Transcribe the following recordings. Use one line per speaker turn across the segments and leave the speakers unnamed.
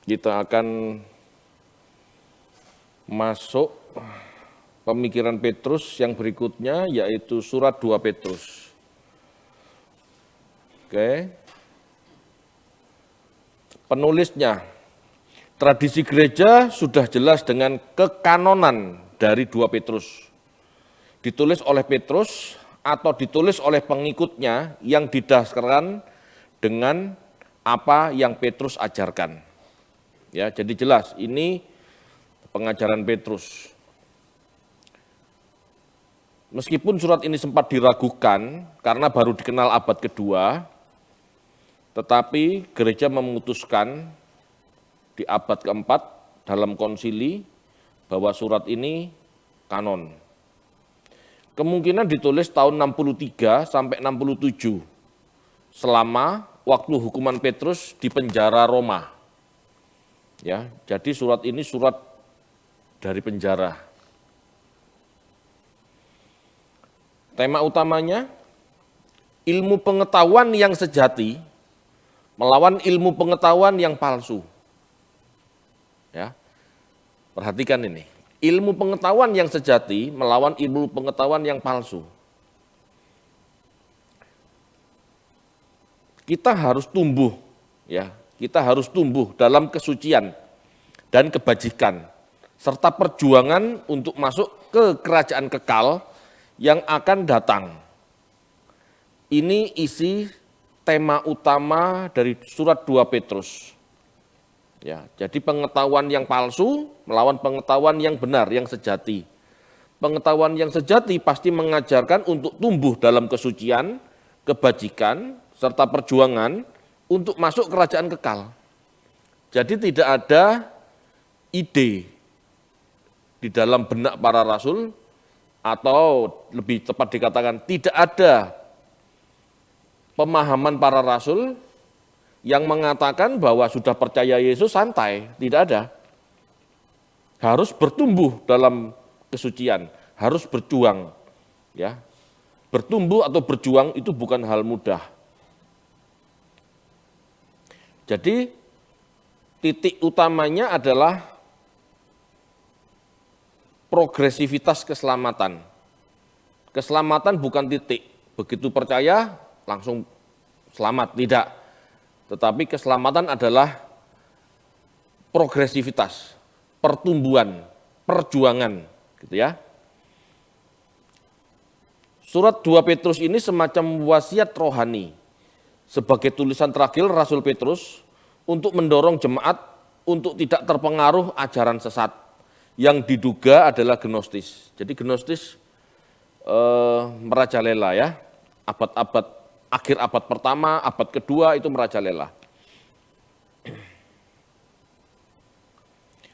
kita akan masuk pemikiran Petrus yang berikutnya, yaitu surat 2 Petrus. Oke. Penulisnya, tradisi gereja sudah jelas dengan kekanonan dari 2 Petrus. Ditulis oleh Petrus atau ditulis oleh pengikutnya yang didasarkan dengan apa yang Petrus ajarkan. Ya, jadi jelas ini pengajaran Petrus. Meskipun surat ini sempat diragukan karena baru dikenal abad kedua, tetapi gereja memutuskan di abad keempat dalam konsili bahwa surat ini kanon. Kemungkinan ditulis tahun 63 sampai 67 selama waktu hukuman Petrus di penjara Roma. Ya, jadi surat ini surat dari penjara. Tema utamanya ilmu pengetahuan yang sejati melawan ilmu pengetahuan yang palsu. Ya. Perhatikan ini. Ilmu pengetahuan yang sejati melawan ilmu pengetahuan yang palsu. Kita harus tumbuh, ya. Kita harus tumbuh dalam kesucian dan kebajikan serta perjuangan untuk masuk ke kerajaan kekal yang akan datang. Ini isi tema utama dari surat 2 Petrus. Ya, jadi pengetahuan yang palsu melawan pengetahuan yang benar, yang sejati. Pengetahuan yang sejati pasti mengajarkan untuk tumbuh dalam kesucian, kebajikan, serta perjuangan untuk masuk kerajaan kekal. Jadi tidak ada ide di dalam benak para rasul, atau lebih tepat dikatakan tidak ada pemahaman para rasul yang mengatakan bahwa sudah percaya Yesus santai, tidak ada. Harus bertumbuh dalam kesucian, harus berjuang. Ya. Bertumbuh atau berjuang itu bukan hal mudah. Jadi titik utamanya adalah progresivitas keselamatan. Keselamatan bukan titik, begitu percaya langsung selamat, tidak. Tetapi keselamatan adalah progresivitas, pertumbuhan, perjuangan, gitu ya. Surat 2 Petrus ini semacam wasiat rohani sebagai tulisan terakhir Rasul Petrus untuk mendorong jemaat untuk tidak terpengaruh ajaran sesat yang diduga adalah gnostis. Jadi gnostis merajalela ya, abad-abad akhir abad pertama, abad kedua itu merajalela.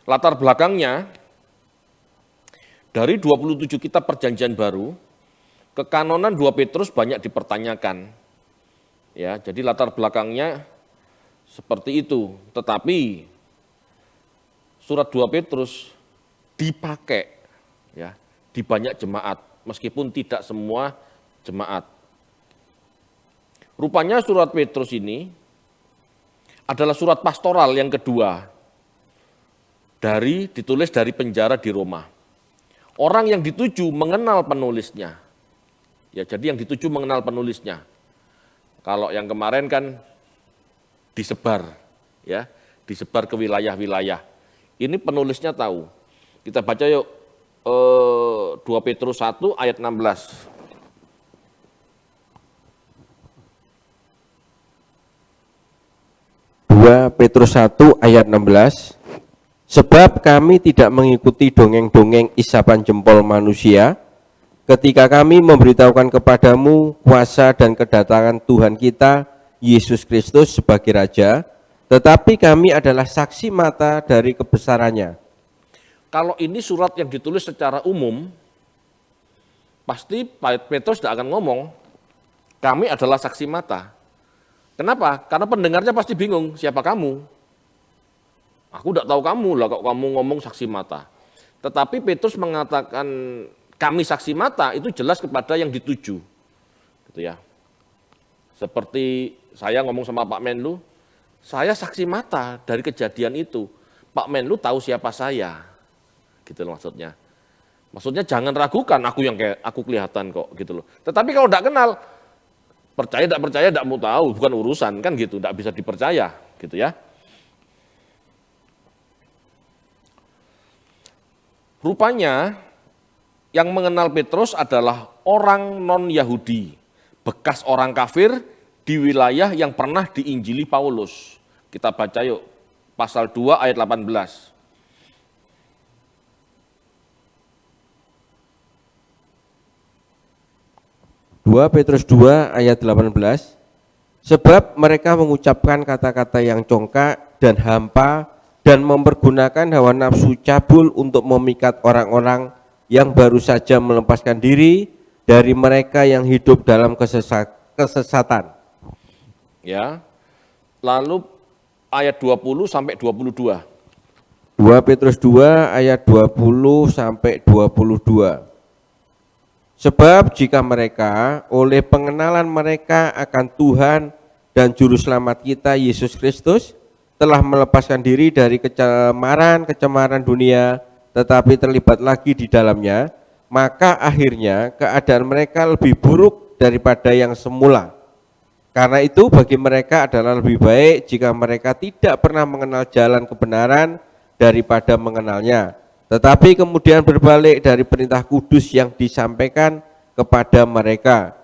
Latar belakangnya, dari 27 kitab perjanjian baru, kekanonan 2 Petrus banyak dipertanyakan. Ya, jadi latar belakangnya seperti itu. Tetapi surat 2 Petrus dipakai ya, di banyak jemaat, meskipun tidak semua jemaat. Rupanya surat Petrus ini adalah surat pastoral yang kedua ditulis dari penjara di Roma. Orang yang dituju mengenal penulisnya. Ya, jadi yang dituju mengenal penulisnya. Kalau yang kemarin kan disebar, ya, disebar ke wilayah-wilayah. Ini penulisnya tahu. Kita baca yuk 2 Petrus 1 ayat 16.
2 Petrus 1 ayat 16, sebab kami tidak mengikuti dongeng-dongeng isapan jempol manusia, ketika kami memberitahukan kepadamu kuasa dan kedatangan Tuhan kita, Yesus Kristus sebagai Raja, tetapi kami adalah saksi mata dari kebesarannya.
Kalau ini surat yang ditulis secara umum, pasti Petrus tidak akan ngomong, kami adalah saksi mata. Kenapa? Karena pendengarnya pasti bingung, siapa kamu? Aku tidak tahu kamu lah, kok kamu ngomong saksi mata. Tetapi Petrus mengatakan kami saksi mata itu jelas kepada yang dituju. Gitu ya. Seperti saya ngomong sama Pak Menlu, Saya saksi mata dari kejadian itu. Pak Menlu tahu siapa saya. Gitu loh maksudnya. Maksudnya jangan ragukan aku yang kayak aku kelihatan kok gitu loh. Tetapi kalau tidak kenal, percaya tidak mau tahu, bukan urusan kan gitu, tidak bisa dipercaya gitu ya. Rupanya yang mengenal Petrus adalah orang non-Yahudi, bekas orang kafir di wilayah yang pernah diinjili Paulus. Kita baca yuk, pasal 2 ayat 18.
2 Petrus 2 ayat 18, sebab mereka mengucapkan kata-kata yang congkak dan hampa dan mempergunakan hawa nafsu cabul untuk memikat orang-orang yang baru saja melepaskan diri dari mereka yang hidup dalam kesesatan.
Ya. Lalu ayat 20 sampai 22.
2 Petrus 2 ayat 20 sampai 22. Sebab jika mereka oleh pengenalan mereka akan Tuhan dan Juru Selamat kita Yesus Kristus telah melepaskan diri dari kecemaran dunia tetapi terlibat lagi di dalamnya, maka akhirnya keadaan mereka lebih buruk daripada yang semula. Karena itu bagi mereka adalah lebih baik jika mereka tidak pernah mengenal jalan kebenaran daripada mengenalnya, tetapi kemudian berbalik dari perintah kudus yang disampaikan kepada mereka.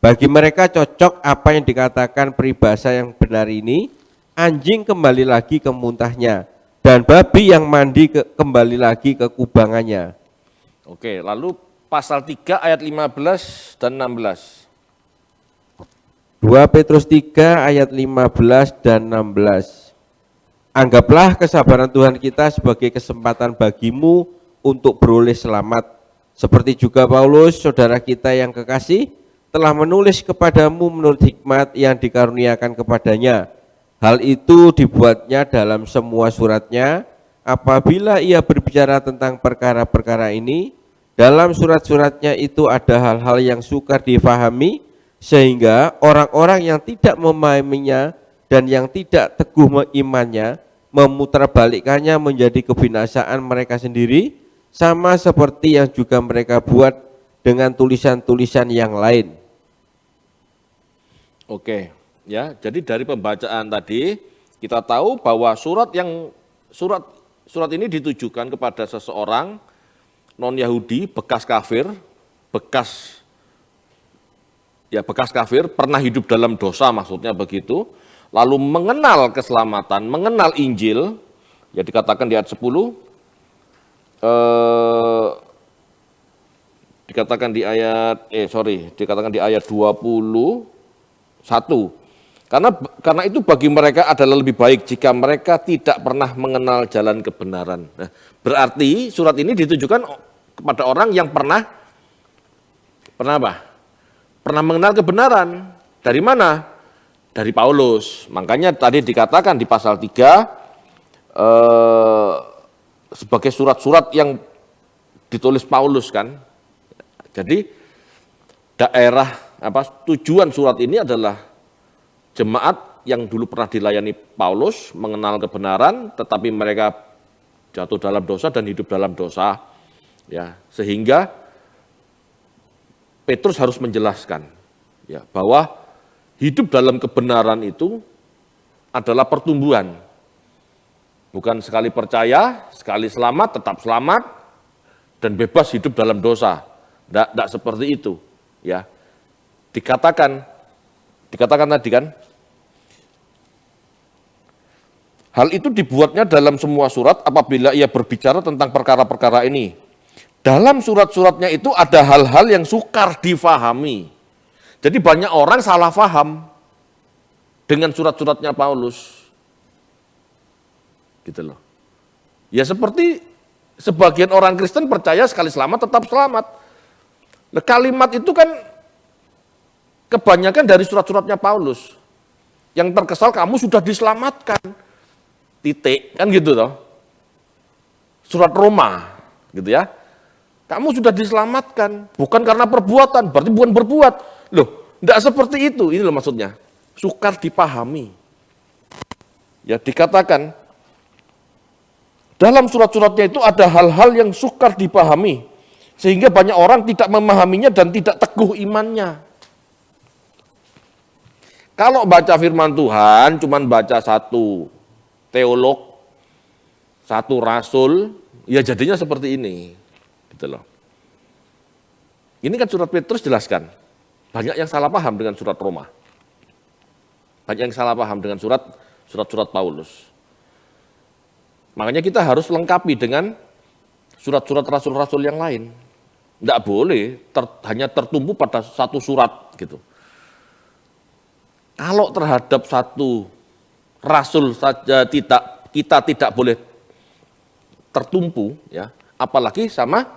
Bagi mereka cocok apa yang dikatakan peribahasa yang benar ini, anjing kembali lagi ke muntahnya, dan babi yang mandi kembali lagi ke kubangannya.
Oke, lalu pasal 3 ayat 15 dan 16.
2 Petrus 3 ayat 15 dan 16. Anggaplah kesabaran Tuhan kita sebagai kesempatan bagimu untuk beroleh selamat. Seperti juga Paulus, saudara kita yang kekasih, telah menulis kepadamu menurut hikmat yang dikaruniakan kepadanya. Hal itu dibuatnya dalam semua suratnya. Apabila ia berbicara tentang perkara-perkara ini, dalam surat-suratnya itu ada hal-hal yang sukar difahami, sehingga orang-orang yang tidak memahaminya dan yang tidak teguh imannya memutarbalikkannya menjadi kebinasaan mereka sendiri, sama seperti yang juga mereka buat dengan tulisan-tulisan yang lain.
Oke, ya. Jadi dari pembacaan tadi kita tahu bahwa surat ini ditujukan kepada seseorang non-Yahudi, bekas kafir, bekas kafir, pernah hidup dalam dosa maksudnya begitu, lalu mengenal keselamatan, mengenal Injil, ya dikatakan di ayat 10, dikatakan di ayat 21. Karena itu bagi mereka adalah lebih baik jika mereka tidak pernah mengenal jalan kebenaran. Nah, berarti surat ini ditujukan kepada orang yang pernah apa? Pernah mengenal kebenaran. Dari mana? Dari Paulus. Makanya tadi dikatakan di pasal 3 sebagai surat-surat yang ditulis Paulus kan. Jadi tujuan surat ini adalah jemaat yang dulu pernah dilayani Paulus, mengenal kebenaran, tetapi mereka jatuh dalam dosa dan hidup dalam dosa. Ya, sehingga Petrus harus menjelaskan ya, bahwa hidup dalam kebenaran itu adalah pertumbuhan. Bukan sekali percaya, sekali selamat, tetap selamat, dan bebas hidup dalam dosa. Tidak seperti itu. Ya, dikatakan tadi kan, hal itu dibuatnya dalam semua surat apabila ia berbicara tentang perkara-perkara ini. Dalam surat-suratnya itu ada hal-hal yang sukar difahami. Jadi banyak orang salah faham dengan surat-suratnya Paulus. Gitu loh. Ya seperti sebagian orang Kristen percaya sekali selamat tetap selamat. Nah, kalimat itu kan kebanyakan dari surat-suratnya Paulus. Yang terkesal kamu sudah diselamatkan. Titik, kan gitu toh. Surat Roma, gitu ya. Kamu sudah diselamatkan, bukan karena perbuatan, berarti bukan berbuat. Loh, enggak seperti itu, ini loh maksudnya. Sukar dipahami. Ya, dikatakan dalam surat-suratnya itu ada hal-hal yang sukar dipahami, sehingga banyak orang tidak memahaminya dan tidak teguh imannya. Kalau baca firman Tuhan, cuman baca satu teolog, satu rasul, ya jadinya seperti ini. Gitu loh. Ini kan surat Petrus jelaskan, banyak yang salah paham dengan surat Roma. Banyak yang salah paham dengan surat-surat Paulus. Makanya kita harus lengkapi dengan surat-surat rasul-rasul yang lain. Tidak boleh hanya tertumpu pada satu surat gitu. Kalau terhadap satu rasul saja kita tidak boleh tertumpu, ya, apalagi sama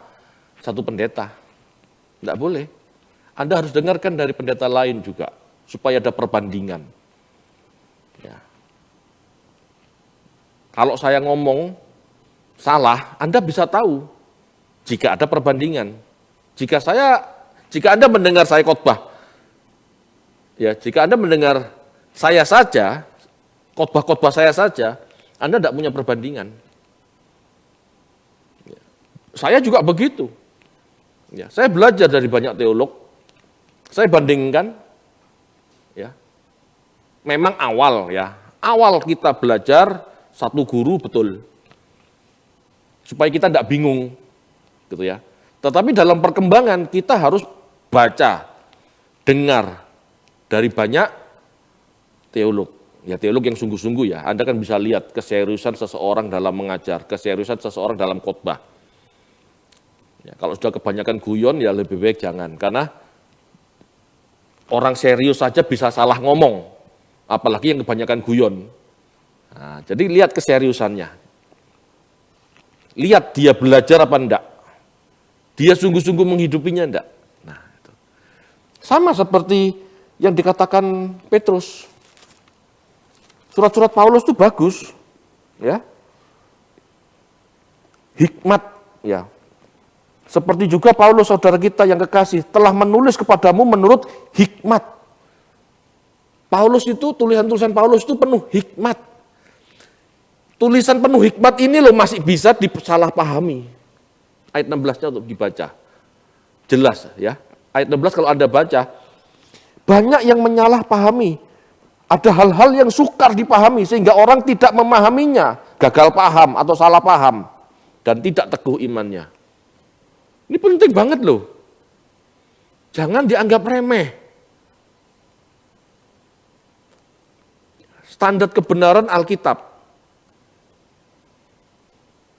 satu pendeta. Tidak boleh. Anda harus dengarkan dari pendeta lain juga, supaya ada perbandingan. Ya. Kalau saya ngomong salah, Anda bisa tahu jika ada perbandingan. Jika Anda mendengar saya khotbah, ya, jika Anda mendengar saya saja, khotbah-khotbah saya saja, Anda tidak punya perbandingan. Ya. Saya juga begitu. Ya, saya belajar dari banyak teolog, saya bandingkan, ya. Memang awal kita belajar satu guru betul, supaya kita tidak bingung, gitu ya. Tetapi dalam perkembangan kita harus baca, dengar dari banyak teolog. Ya, teolog yang sungguh-sungguh ya. Anda kan bisa lihat keseriusan seseorang dalam mengajar, keseriusan seseorang dalam khotbah. Ya, kalau sudah kebanyakan guyon ya lebih baik jangan, karena orang serius saja bisa salah ngomong, apalagi yang kebanyakan guyon. Nah, jadi lihat keseriusannya. Lihat dia belajar apa enggak. Dia sungguh-sungguh menghidupinya enggak. Nah, itu. Sama seperti yang dikatakan Petrus. Surat-surat Paulus itu bagus, ya. Hikmat, ya. Seperti juga Paulus saudara kita yang kekasih telah menulis kepadamu menurut hikmat. Paulus itu, tulisan-tulisan Paulus itu penuh hikmat. Tulisan penuh hikmat ini loh masih bisa disalahpahami. Ayat 16-nya untuk dibaca. Jelas ya. Ayat 16 kalau Anda baca, banyak yang menyalahpahami. Ada hal-hal yang sukar dipahami sehingga orang tidak memahaminya, gagal paham atau salah paham dan tidak teguh imannya. Ini penting banget loh. Jangan dianggap remeh. Standar kebenaran Alkitab.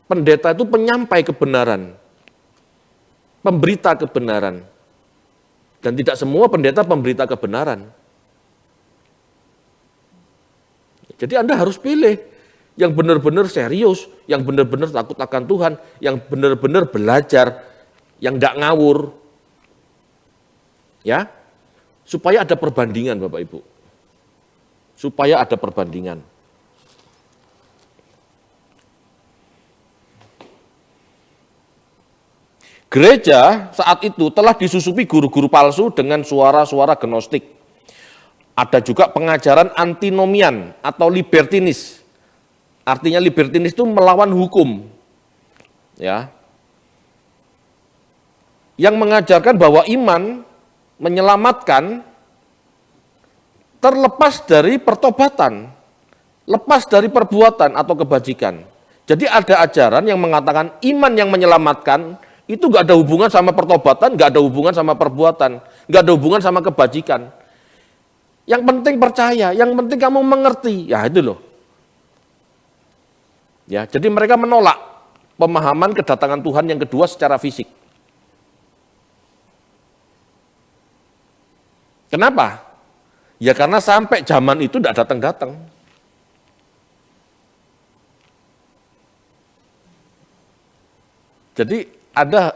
Pendeta itu penyampai kebenaran, pemberita kebenaran. Dan tidak semua pendeta pemberita kebenaran. Jadi Anda harus pilih yang benar-benar serius, yang benar-benar takut akan Tuhan, yang benar-benar belajar, yang tidak ngawur. Ya, supaya ada perbandingan Bapak Ibu. Supaya ada perbandingan. Gereja saat itu telah disusupi guru-guru palsu dengan suara-suara gnostik. Ada juga pengajaran antinomian atau libertinis. Artinya libertinis itu melawan hukum. Ya. Yang mengajarkan bahwa iman menyelamatkan terlepas dari pertobatan, lepas dari perbuatan atau kebajikan. Jadi ada ajaran yang mengatakan iman yang menyelamatkan itu nggak ada hubungan sama pertobatan, nggak ada hubungan sama perbuatan, nggak ada hubungan sama kebajikan. Yang penting percaya, yang penting kamu mengerti, ya itu loh. Ya, jadi mereka menolak pemahaman kedatangan Tuhan yang kedua secara fisik. Kenapa? Ya karena sampai zaman itu tidak datang-datang. Jadi ada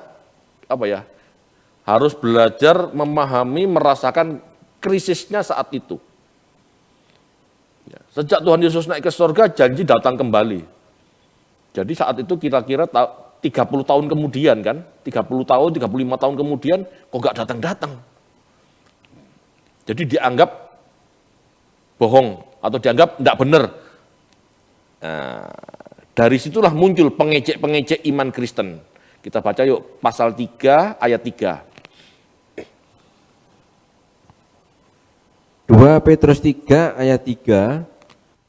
harus belajar memahami, merasakan krisisnya saat itu. Ya, sejak Tuhan Yesus naik ke surga, janji datang kembali. Jadi saat itu kira-kira 30 tahun kemudian kan, 30 tahun, 35 tahun kemudian, kok nggak datang-datang. Jadi dianggap bohong atau dianggap tidak benar. Nah, dari situlah muncul pengecek-pengecek iman Kristen. Kita baca yuk pasal 3 ayat 3.
2 Petrus 3 ayat 3,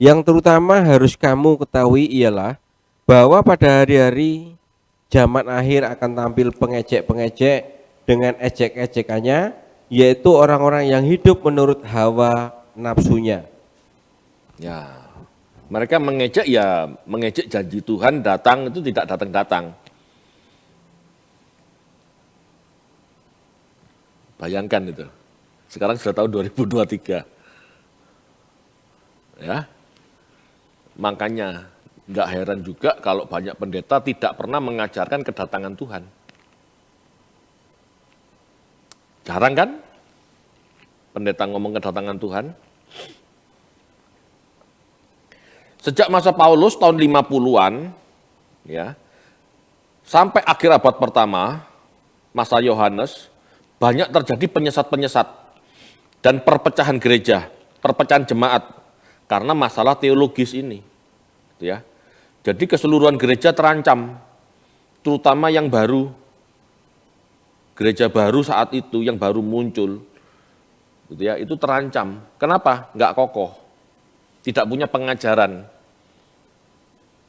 yang terutama harus kamu ketahui ialah bahwa pada hari-hari zaman akhir akan tampil pengecek-pengecek dengan ejek-ejekannya, yaitu orang-orang yang hidup menurut hawa nafsunya.
Ya, mereka mengejek ya mengejek janji Tuhan datang itu tidak datang-datang. Bayangkan itu. Sekarang sudah tahun 2023. Ya. Makanya nggak heran juga kalau banyak pendeta tidak pernah mengajarkan kedatangan Tuhan. Jarang kan? Pendeta ngomong kedatangan Tuhan. Sejak masa Paulus tahun 50-an, ya, sampai akhir abad pertama, masa Yohanes, banyak terjadi penyesat-penyesat dan perpecahan gereja, perpecahan jemaat, karena masalah teologis ini. Gitu ya. Jadi keseluruhan gereja terancam, terutama yang baru, gereja baru saat itu, yang baru muncul, gitu ya, itu terancam. Kenapa? Nggak kokoh, tidak punya pengajaran.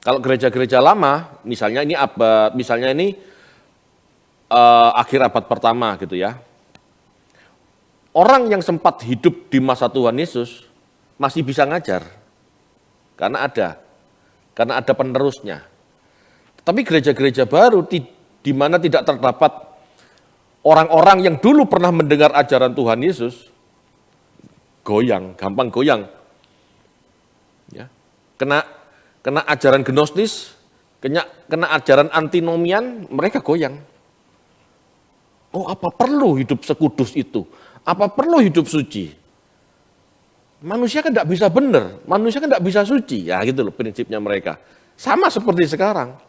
Kalau gereja-gereja lama, misalnya ini akhir abad pertama gitu ya. Orang yang sempat hidup di masa Tuhan Yesus masih bisa ngajar. Karena ada penerusnya. Tapi gereja-gereja baru di mana tidak terdapat orang-orang yang dulu pernah mendengar ajaran Tuhan Yesus, goyang, gampang goyang. Ya. Kena ajaran gnostis, kena ajaran antinomian, mereka goyang. Oh, apa perlu hidup sekudus itu? Apa perlu hidup suci? Manusia kan tidak bisa benar, manusia kan tidak bisa suci. Ya gitu loh prinsipnya mereka. Sama seperti sekarang.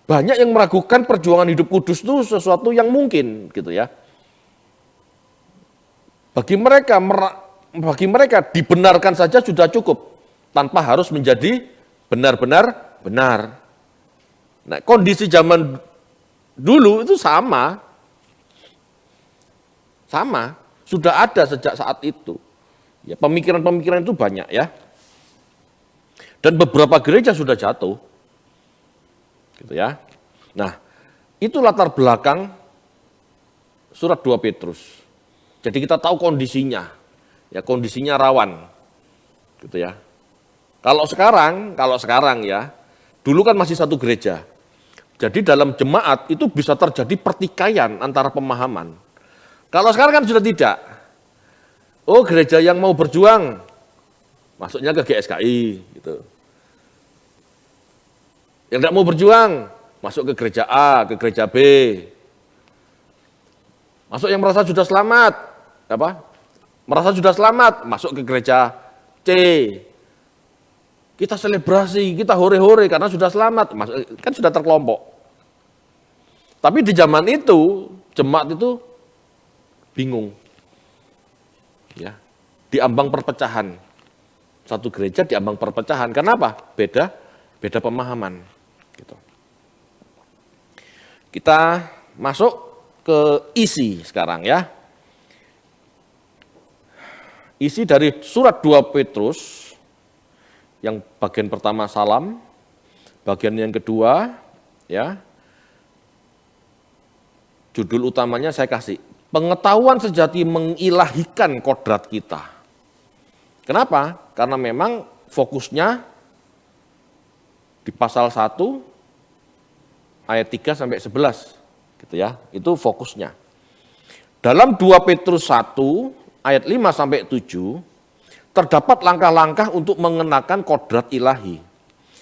Banyak yang meragukan perjuangan hidup kudus itu sesuatu yang mungkin gitu ya. Bagi mereka dibenarkan saja sudah cukup, tanpa harus menjadi benar-benar benar. Nah, kondisi zaman dulu itu sama, sudah ada sejak saat itu. Ya, pemikiran-pemikiran itu banyak ya. Dan beberapa gereja sudah jatuh. Gitu ya. Nah, itu latar belakang surat 2 Petrus. Jadi kita tahu kondisinya. Ya, kondisinya rawan. Gitu ya. Kalau sekarang ya, dulu kan masih satu gereja. Jadi dalam jemaat itu bisa terjadi pertikaian antara pemahaman. Kalau sekarang kan sudah tidak. Oh, gereja yang mau berjuang, masuknya ke GSKI. Gitu. Yang tidak mau berjuang, masuk ke gereja A, ke gereja B. Masuk yang merasa sudah selamat, masuk ke gereja C. Kita selebrasi, kita hore-hore karena sudah selamat, kan sudah terkelompok. Tapi di zaman itu, jemaat itu bingung. Ya, diambang perpecahan. Satu gereja diambang perpecahan. Kenapa? Beda pemahaman. Gitu. Kita masuk ke isi sekarang ya. Isi dari surat 2 Petrus. Yang bagian pertama salam, bagian yang kedua, ya, judul utamanya saya kasih, pengetahuan sejati mengilahikan kodrat kita. Kenapa? Karena memang fokusnya di pasal 1, ayat 3 sampai 11, gitu ya, itu fokusnya. Dalam 2 Petrus 1, ayat 5 sampai 7, terdapat langkah-langkah untuk mengenakan kodrat ilahi,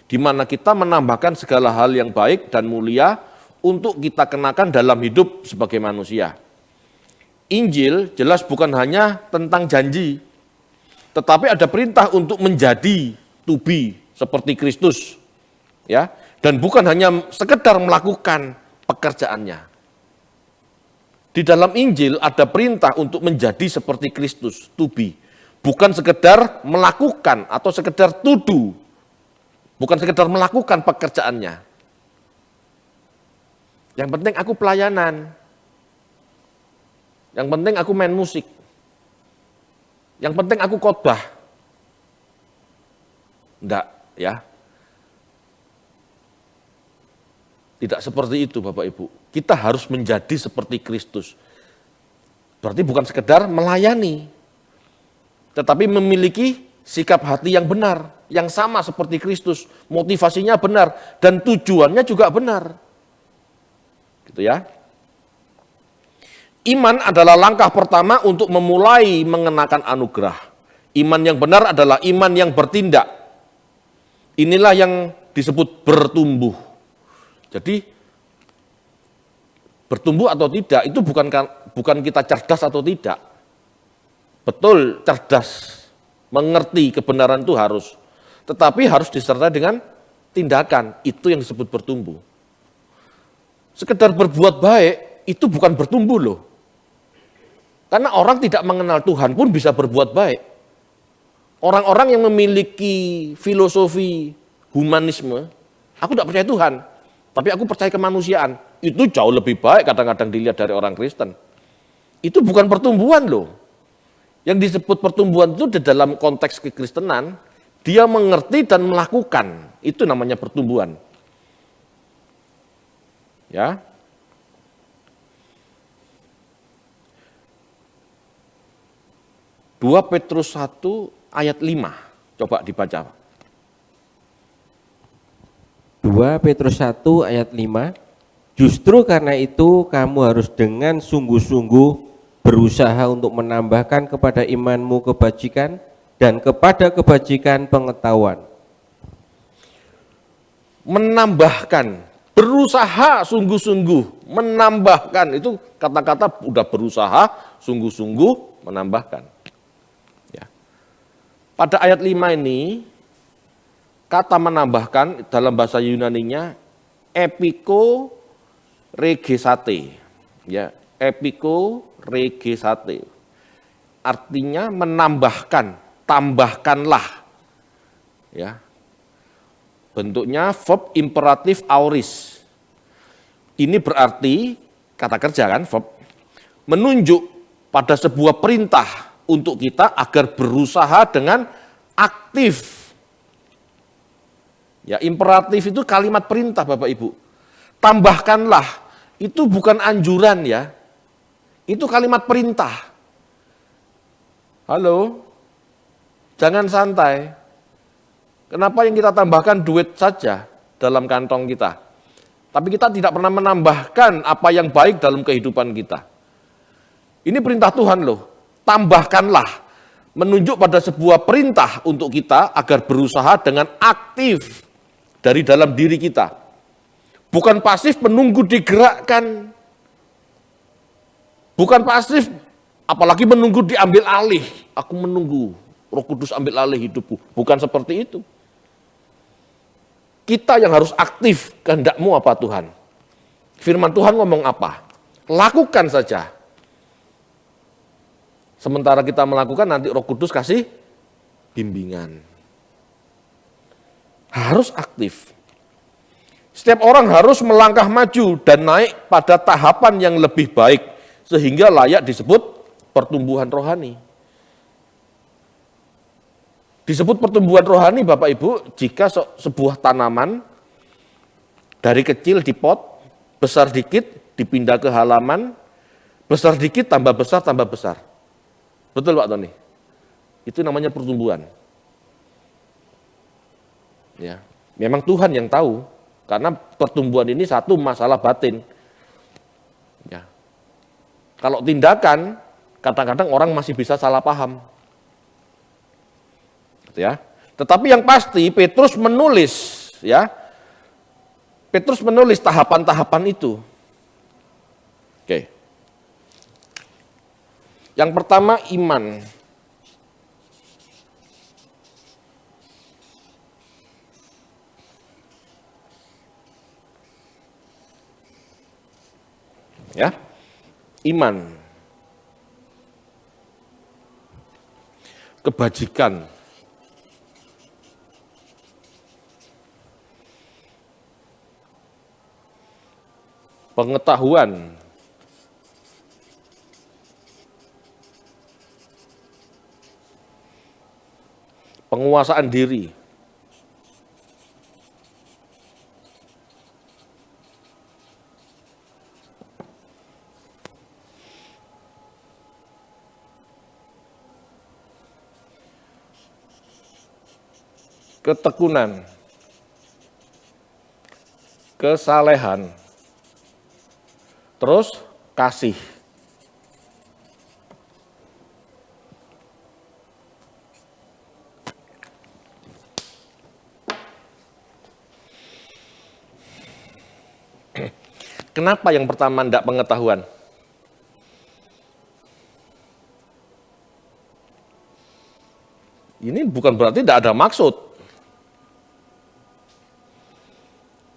di mana kita menambahkan segala hal yang baik dan mulia untuk kita kenakan dalam hidup sebagai manusia. Injil jelas bukan hanya tentang janji, tetapi ada perintah untuk menjadi to be seperti Kristus, ya, dan bukan hanya sekedar melakukan pekerjaannya. Di dalam Injil ada perintah untuk menjadi seperti Kristus, to be. Bukan sekedar melakukan atau sekedar to do. bukan sekedar melakukan pekerjaannya. Yang penting aku pelayanan. Yang penting aku main musik. Yang penting aku khotbah. Enggak, ya. Tidak seperti itu Bapak Ibu. Kita harus menjadi seperti Kristus. Berarti bukan sekedar melayani, tetapi memiliki sikap hati yang benar, yang sama seperti Kristus. Motivasinya benar dan tujuannya juga benar. Gitu ya. Iman adalah langkah pertama untuk memulai mengenakan anugerah. Iman yang benar adalah iman yang bertindak. Inilah yang disebut bertumbuh. Jadi bertumbuh atau tidak itu bukan kita cerdas atau tidak. Betul cerdas, mengerti kebenaran itu harus. Tetapi harus disertai dengan tindakan, itu yang disebut bertumbuh. Sekedar berbuat baik itu bukan bertumbuh loh. Karena orang tidak mengenal Tuhan pun bisa berbuat baik. Orang-orang yang memiliki filosofi humanisme, aku tidak percaya Tuhan, tapi aku percaya kemanusiaan. Itu jauh lebih baik kadang-kadang dilihat dari orang Kristen. Itu bukan pertumbuhan loh. Yang disebut pertumbuhan itu di dalam konteks kekristenan, dia mengerti dan melakukan. Itu namanya pertumbuhan. Ya. 2 Petrus 1 ayat 5. Coba dibaca.
2 Petrus 1 ayat 5. Justru karena itu kamu harus dengan sungguh-sungguh berusaha untuk menambahkan kepada imanmu kebajikan dan kepada kebajikan pengetahuan.
Menambahkan, berusaha sungguh-sungguh, menambahkan, itu kata-kata udah berusaha sungguh-sungguh menambahkan. Ya. Pada ayat 5 ini, kata menambahkan dalam bahasa Yunaninya epiko regesate. Ya, epiko regesate. Artinya menambahkan, tambahkanlah. Ya. Bentuknya verb imperatif aorist. Ini berarti, kata kerja kan, verb, menunjuk pada sebuah perintah untuk kita agar berusaha dengan aktif. Ya, imperatif itu kalimat perintah Bapak Ibu. Tambahkanlah, itu bukan anjuran ya. Itu kalimat perintah. Halo, jangan santai. Kenapa yang kita tambahkan duit saja dalam kantong kita? Tapi kita tidak pernah menambahkan apa yang baik dalam kehidupan kita. Ini perintah Tuhan loh, tambahkanlah. Menunjuk pada sebuah perintah untuk kita agar berusaha dengan aktif dari dalam diri kita. Bukan pasif menunggu digerakkan. Bukan pasif, apalagi menunggu diambil alih. Aku menunggu Roh Kudus ambil alih hidupku. Bukan seperti itu. Kita yang harus aktif, kehendakmu apa Tuhan? Firman Tuhan ngomong apa? Lakukan saja. Sementara kita melakukan, nanti Roh Kudus kasih bimbingan. Harus aktif. Setiap orang harus melangkah maju dan naik pada tahapan yang lebih baik, sehingga layak disebut pertumbuhan rohani. Disebut pertumbuhan rohani Bapak Ibu jika sebuah tanaman dari kecil di pot, besar dikit dipindah ke halaman, besar dikit tambah besar tambah besar. Betul Pak Tony? Itu namanya pertumbuhan. Ya, memang Tuhan yang tahu karena pertumbuhan ini satu masalah batin. Ya. Kalau tindakan kadang-kadang orang masih bisa salah paham. Ya. Tetapi yang pasti Petrus menulis ya. Petrus menulis tahapan-tahapan itu. Oke. Yang pertama iman. Ya. Iman. Kebajikan. pengetahuan, penguasaan diri, ketekunan, kesalehan, terus kasih. Kenapa yang pertama tidak pengetahuan? Ini bukan berarti tidak ada maksud.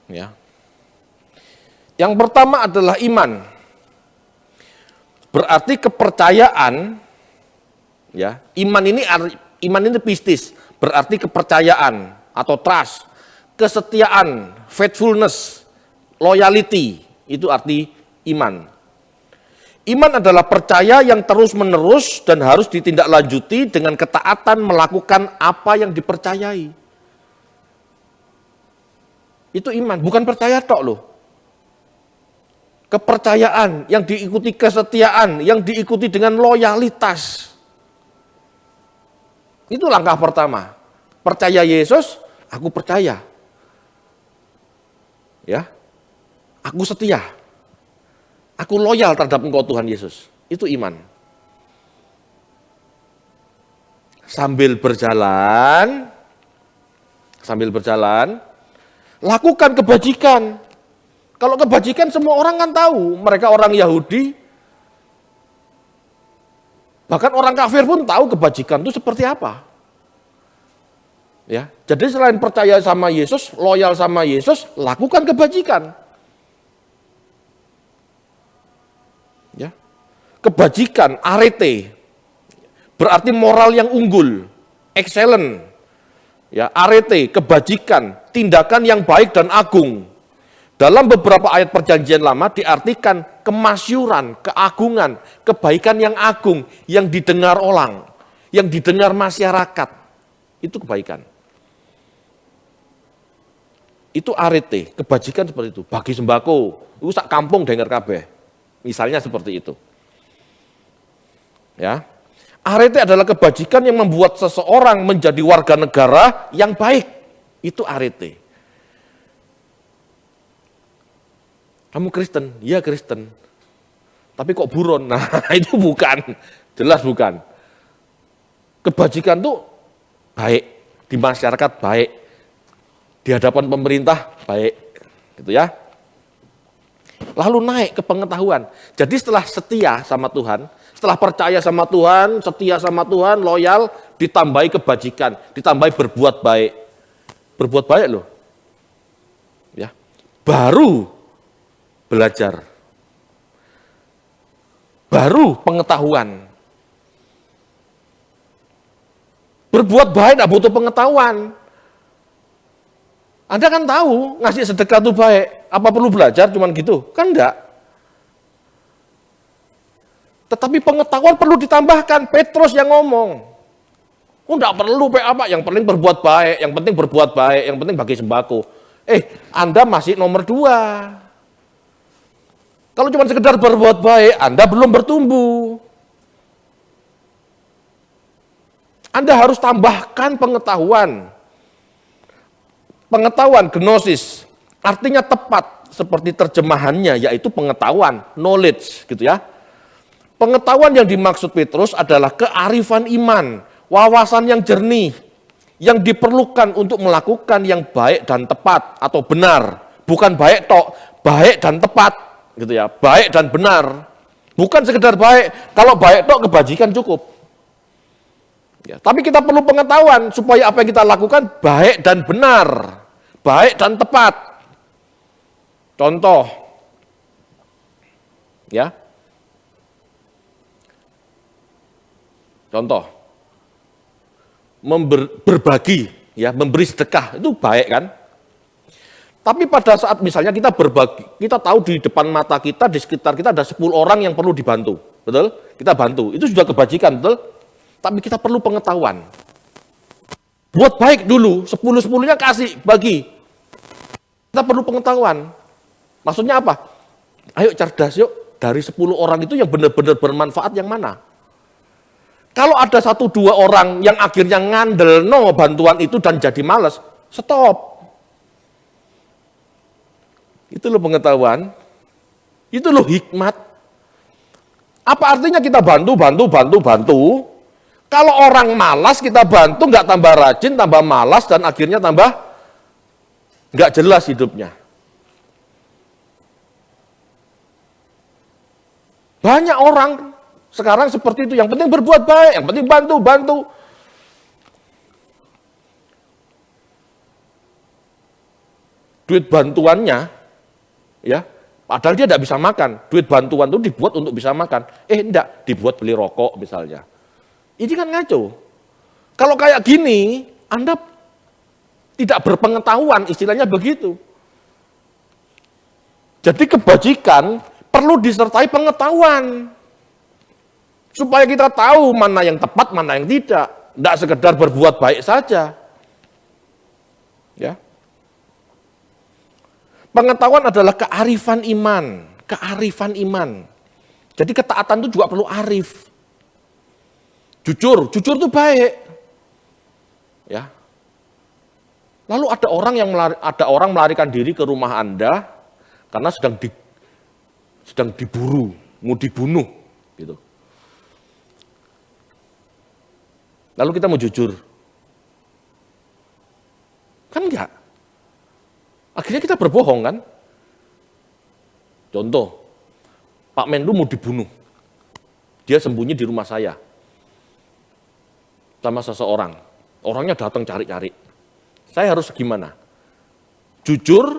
Ya. Yang pertama adalah iman. Berarti kepercayaan, ya. Iman ini pistis, berarti kepercayaan atau trust, kesetiaan, faithfulness, loyalty, itu arti iman. Iman adalah percaya yang terus-menerus dan harus ditindaklanjuti dengan ketaatan melakukan apa yang dipercayai. Itu iman, bukan percaya tok loh. Kepercayaan yang diikuti kesetiaan, yang diikuti dengan loyalitas. Itu langkah pertama. Percaya Yesus, aku percaya. Ya. Aku setia. Aku loyal terhadap Engkau Tuhan Yesus. Itu iman. Sambil berjalan, lakukan kebajikan. Kalau kebajikan semua orang kan tahu, mereka orang Yahudi, bahkan orang kafir pun tahu kebajikan itu seperti apa. Ya, jadi selain percaya sama Yesus, loyal sama Yesus, lakukan kebajikan. Ya. Kebajikan, arete, berarti moral yang unggul, excellent. Ya, arete, kebajikan, tindakan yang baik dan agung. Dalam beberapa ayat perjanjian lama diartikan kemasyuran, keagungan, kebaikan yang agung, yang didengar orang, yang didengar masyarakat. Itu kebaikan. Itu arete, kebajikan seperti itu. Bagi sembako, itu sak kampung dengar kabeh. Misalnya seperti itu. Ya. Arete adalah kebajikan yang membuat seseorang menjadi warga negara yang baik. Itu arete. Kamu Kristen? Iya Kristen. Tapi kok buron? Nah, itu bukan. Jelas bukan. Kebajikan itu baik, di masyarakat baik, di hadapan pemerintah baik, gitu ya. Lalu naik ke pengetahuan. Jadi setelah setia sama Tuhan, setelah percaya sama Tuhan, setia sama Tuhan, loyal, ditambahi kebajikan, ditambahi berbuat baik. Berbuat baik loh. Ya. Baru belajar. Baru pengetahuan. Berbuat baik tidak butuh pengetahuan. Anda kan tahu ngasih sedekah itu baik. Apa perlu belajar cuman gitu? Kan enggak. Tetapi pengetahuan perlu ditambahkan. Petrus yang ngomong. Oh enggak perlu apa, yang penting berbuat baik, yang penting berbuat baik, yang penting bagi sembako. Anda masih nomor 2. Kalau cuma sekedar berbuat baik, Anda belum bertumbuh. Anda harus tambahkan pengetahuan. Pengetahuan, gnosis, artinya tepat seperti terjemahannya, yaitu pengetahuan, knowledge, gitu ya. Pengetahuan yang dimaksud Petrus adalah kearifan iman, wawasan yang jernih, yang diperlukan untuk melakukan yang baik dan tepat atau benar. Bukan baik tok, baik dan tepat, gitu ya. Baik dan benar. Bukan sekedar baik, kalau baik tok kebajikan cukup. Ya, tapi kita perlu pengetahuan supaya apa yang kita lakukan baik dan benar, baik dan tepat. Contoh, ya, contoh, berbagi, ya, memberi sedekah itu baik kan? Tapi pada saat misalnya kita berbagi, kita tahu di depan mata kita, di sekitar kita ada 10 orang yang perlu dibantu. Betul? Kita bantu. Itu sudah kebajikan, betul? Tapi kita perlu pengetahuan. Buat baik dulu, 10-10-nya kasih, bagi. Kita perlu pengetahuan. Maksudnya apa? Ayo cerdas yuk, dari 10 orang itu yang benar-benar bermanfaat yang mana? Kalau ada 1-2 orang yang akhirnya ngandel bantuan itu dan jadi malas, stop. Itu loh pengetahuan, itu loh hikmat. Apa artinya kita bantu? Kalau orang malas kita bantu, nggak tambah rajin, tambah malas, dan akhirnya tambah nggak jelas hidupnya. Banyak orang sekarang seperti itu, yang penting berbuat baik, yang penting bantu. Duit bantuannya, ya, padahal dia tidak bisa makan. Duit bantuan itu dibuat untuk bisa makan. Enggak, dibuat beli rokok misalnya. Ini kan ngaco. Kalau kayak gini, Anda tidak berpengetahuan, istilahnya begitu. Jadi kebajikan perlu disertai pengetahuan. Supaya kita tahu mana yang tepat, mana yang tidak. Tidak sekedar berbuat baik saja. Ya. Pengetahuan adalah kearifan iman. Kearifan iman. Jadi ketaatan itu juga perlu arif. Jujur itu baik. Ya. Lalu ada orang melarikan diri ke rumah Anda karena sedang diburu, mau dibunuh, gitu. Lalu kita mau jujur, kan enggak? Akhirnya kita berbohong kan? Contoh, Pak Menlu mau dibunuh, dia sembunyi di rumah saya sama seseorang, orangnya datang cari-cari. Saya harus gimana? Jujur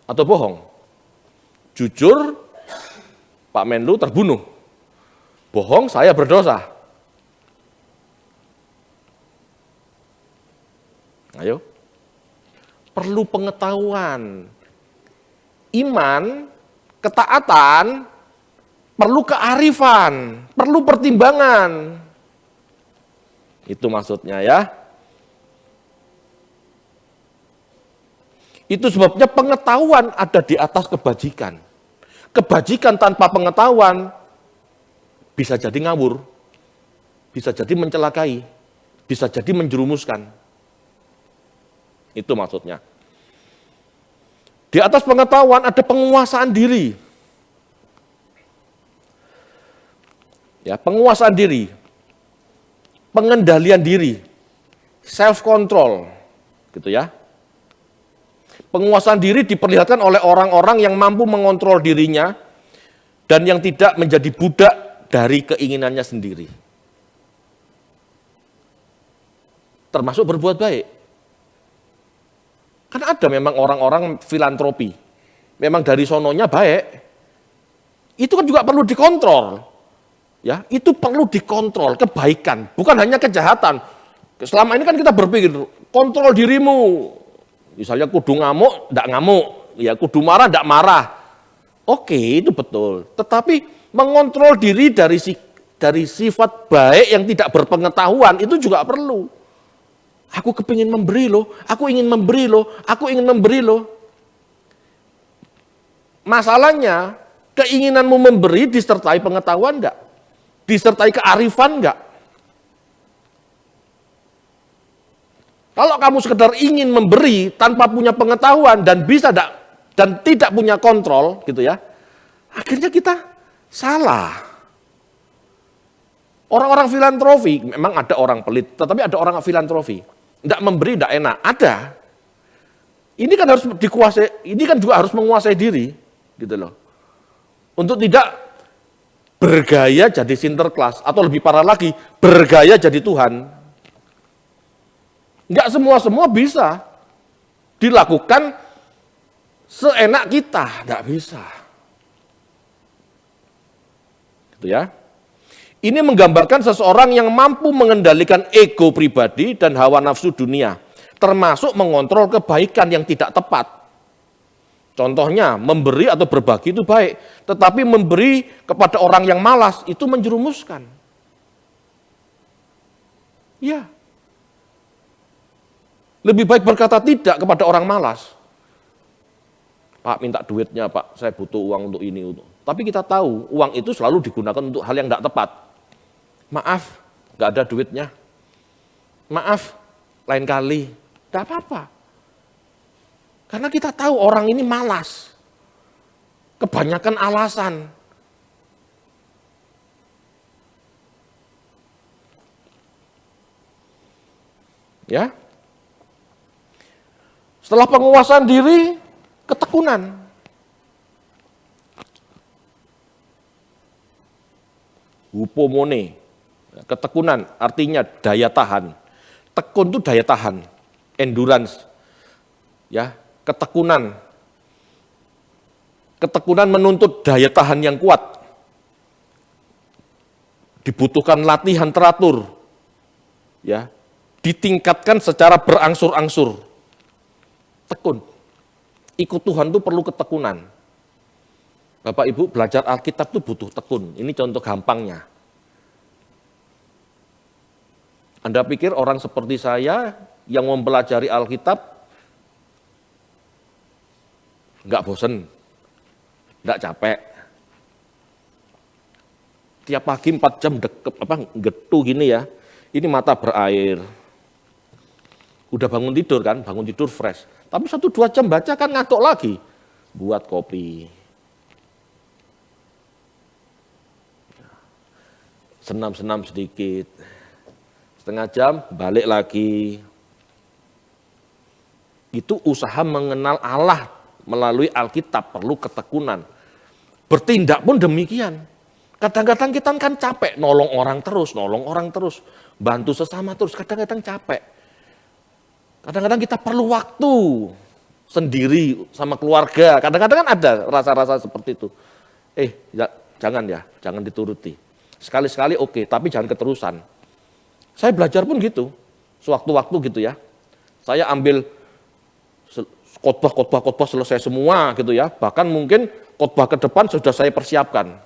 atau bohong? Jujur, Pak Menlu terbunuh. Bohong, saya berdosa. Ayo. Perlu pengetahuan. Iman, ketaatan, perlu kearifan, perlu pertimbangan. Itu maksudnya ya. Itu sebabnya pengetahuan ada di atas kebajikan. Kebajikan tanpa pengetahuan bisa jadi ngawur, bisa jadi mencelakai, bisa jadi menjerumuskan. Itu maksudnya. Di atas pengetahuan ada penguasaan diri. Ya, penguasaan diri. Pengendalian diri. Self control, gitu ya. Penguasaan diri diperlihatkan oleh orang-orang yang mampu mengontrol dirinya dan yang tidak menjadi budak dari keinginannya sendiri. Termasuk berbuat baik. Kan ada memang orang-orang filantropi, memang dari sononya baik, itu kan juga perlu dikontrol, ya, itu perlu dikontrol kebaikan, bukan hanya kejahatan. Selama ini kan kita berpikir kontrol dirimu, misalnya kudu ngamuk, tidak ngamuk, ya kudu marah, tidak marah. Oke, itu betul. Tetapi mengontrol diri dari sifat baik yang tidak berpengetahuan itu juga perlu. Aku kepingin memberi loh, aku ingin memberi loh. Masalahnya, keinginanmu memberi disertai pengetahuan enggak? Disertai kearifan enggak? Kalau kamu sekedar ingin memberi tanpa punya pengetahuan dan tidak punya kontrol, gitu ya, akhirnya kita salah. Orang-orang filantropi, memang ada orang pelit, tetapi ada orang filantropi. Tidak memberi, tidak enak. Ada. Ini kan harus dikuasai, ini kan juga harus menguasai diri, gitu loh. Untuk tidak bergaya jadi sinterklas, atau lebih parah lagi, bergaya jadi Tuhan. Enggak semua bisa dilakukan seenak kita, enggak bisa. Gitu ya. Ini menggambarkan seseorang yang mampu mengendalikan ego pribadi dan hawa nafsu dunia, termasuk mengontrol kebaikan yang tidak tepat. Contohnya, memberi atau berbagi itu baik, tetapi memberi kepada orang yang malas itu menjerumuskan. Ya. Lebih baik berkata tidak kepada orang malas. Pak, minta duitnya, Pak, saya butuh uang untuk ini. Tapi kita tahu, uang itu selalu digunakan untuk hal yang tidak tepat. Maaf, nggak ada duitnya. Maaf, lain kali. Tidak apa-apa. Karena kita tahu orang ini malas. Kebanyakan alasan. Ya. Setelah penguasaan diri, ketekunan. Hupomone, ketekunan artinya daya tahan. Tekun itu daya tahan, endurance. Ya, ketekunan. Ketekunan menuntut daya tahan yang kuat. Dibutuhkan latihan teratur. Ya, ditingkatkan secara berangsur-angsur. Tekun. Ikut Tuhan itu perlu ketekunan. Bapak Ibu belajar Alkitab itu butuh tekun. Ini contoh gampangnya. Anda pikir orang seperti saya yang mempelajari Alkitab nggak bosen, nggak capek. Tiap pagi 4 jam getu gini ya, ini mata berair. Udah bangun tidur kan, bangun tidur fresh. Tapi 1-2 jam baca kan ngantuk lagi. Buat kopi. Senam-senam sedikit. Setengah jam balik lagi. Itu usaha mengenal Allah melalui Alkitab, perlu ketekunan. Bertindak pun demikian. Kadang-kadang kita kan capek, nolong orang terus, bantu sesama terus, kadang-kadang capek. Kadang-kadang kita perlu waktu sendiri sama keluarga. Kadang-kadang kan ada rasa-rasa seperti itu. Jangan dituruti. Sekali-sekali oke, tapi jangan keterusan. Saya belajar pun gitu, sewaktu-waktu gitu ya. Saya ambil khotbah selesai semua gitu ya. Bahkan mungkin khotbah ke depan sudah saya persiapkan.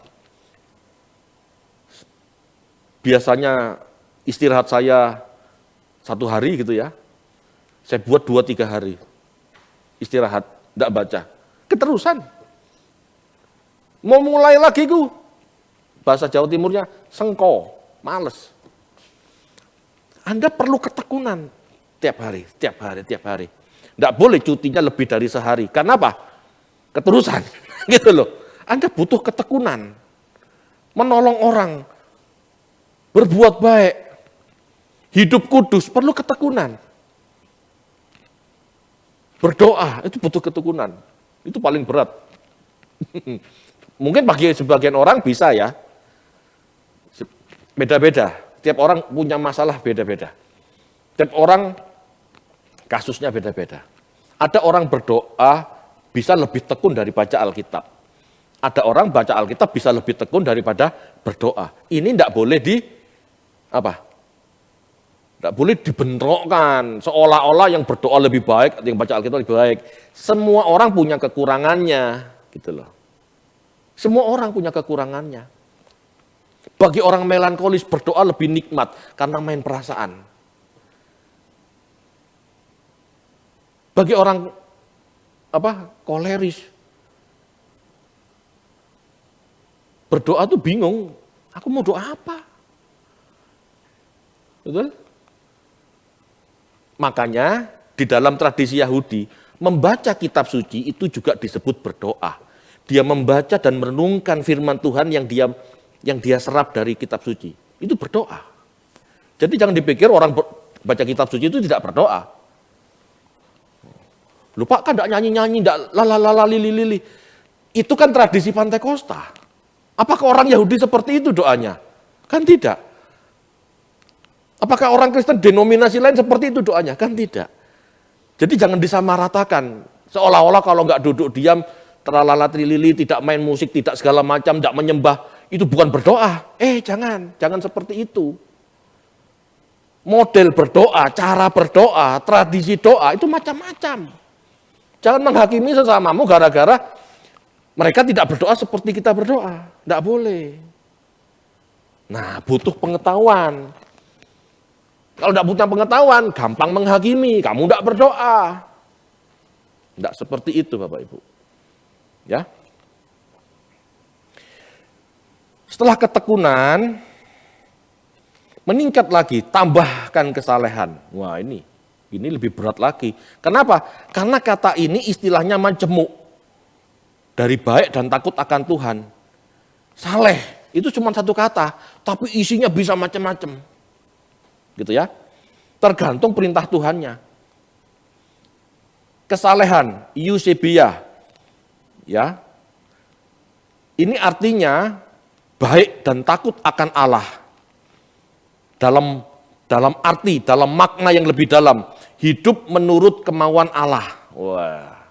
Biasanya istirahat saya 1 hari gitu ya. Saya buat 2-3 hari. Istirahat, tidak baca. Keterusan. Mau mulai lagi bahasa Jawa Timurnya, sengko, males. Anda perlu ketekunan tiap hari. Tidak boleh cutinya lebih dari sehari. Karena apa? Keterusan. Gitu loh. Anda butuh ketekunan. Menolong orang. Berbuat baik. Hidup kudus, perlu ketekunan. Berdoa, itu butuh ketekunan. Itu paling berat. Mungkin bagi sebagian orang bisa ya. Beda-beda. Tiap orang punya masalah beda-beda. Tiap orang kasusnya beda-beda. Ada orang berdoa bisa lebih tekun dari baca Alkitab. Ada orang baca Alkitab bisa lebih tekun daripada berdoa. Ini tidak boleh tidak boleh dibentrokkan, seolah-olah yang berdoa lebih baik, yang baca Alkitab lebih baik. Semua orang punya kekurangannya, gitu loh. Semua orang punya kekurangannya. Bagi orang melankolis berdoa lebih nikmat karena main perasaan. Bagi orang koleris berdoa tuh bingung, aku mau doa apa? Betul? Makanya di dalam tradisi Yahudi, membaca kitab suci itu juga disebut berdoa. Dia membaca dan merenungkan firman Tuhan yang dia serap dari kitab suci. Itu berdoa. Jadi jangan dipikir orang baca kitab suci itu tidak berdoa. Lupa kan tidak nyanyi-nyanyi, tidak lili. Itu kan tradisi Pantekosta. Apakah orang Yahudi seperti itu doanya? Kan tidak. Apakah orang Kristen denominasi lain seperti itu doanya? Kan tidak. Jadi jangan disamaratakan. Seolah-olah kalau nggak duduk diam, terlalala trilili, tidak main musik, tidak segala macam, tidak menyembah, itu bukan berdoa. Jangan seperti itu. Model berdoa, cara berdoa, tradisi doa, itu macam-macam. Jangan menghakimi sesamamu gara-gara mereka tidak berdoa seperti kita berdoa. Tidak boleh. Nah, butuh pengetahuan. Kalau tidak punya pengetahuan, gampang menghakimi. Kamu tidak berdoa. Tidak seperti itu, Bapak Ibu. Ya. Setelah ketekunan, meningkat lagi, tambahkan kesalehan. Wah, ini lebih berat lagi. Kenapa? Karena kata ini istilahnya majemuk. Dari baik dan takut akan Tuhan. Saleh, itu cuma satu kata, tapi isinya bisa macam-macam. Gitu ya. Tergantung perintah Tuhannya. Kesalehan, eusebia. Ya. Ini artinya baik dan takut akan Allah. Dalam arti, dalam makna yang lebih dalam, hidup menurut kemauan Allah. Wah.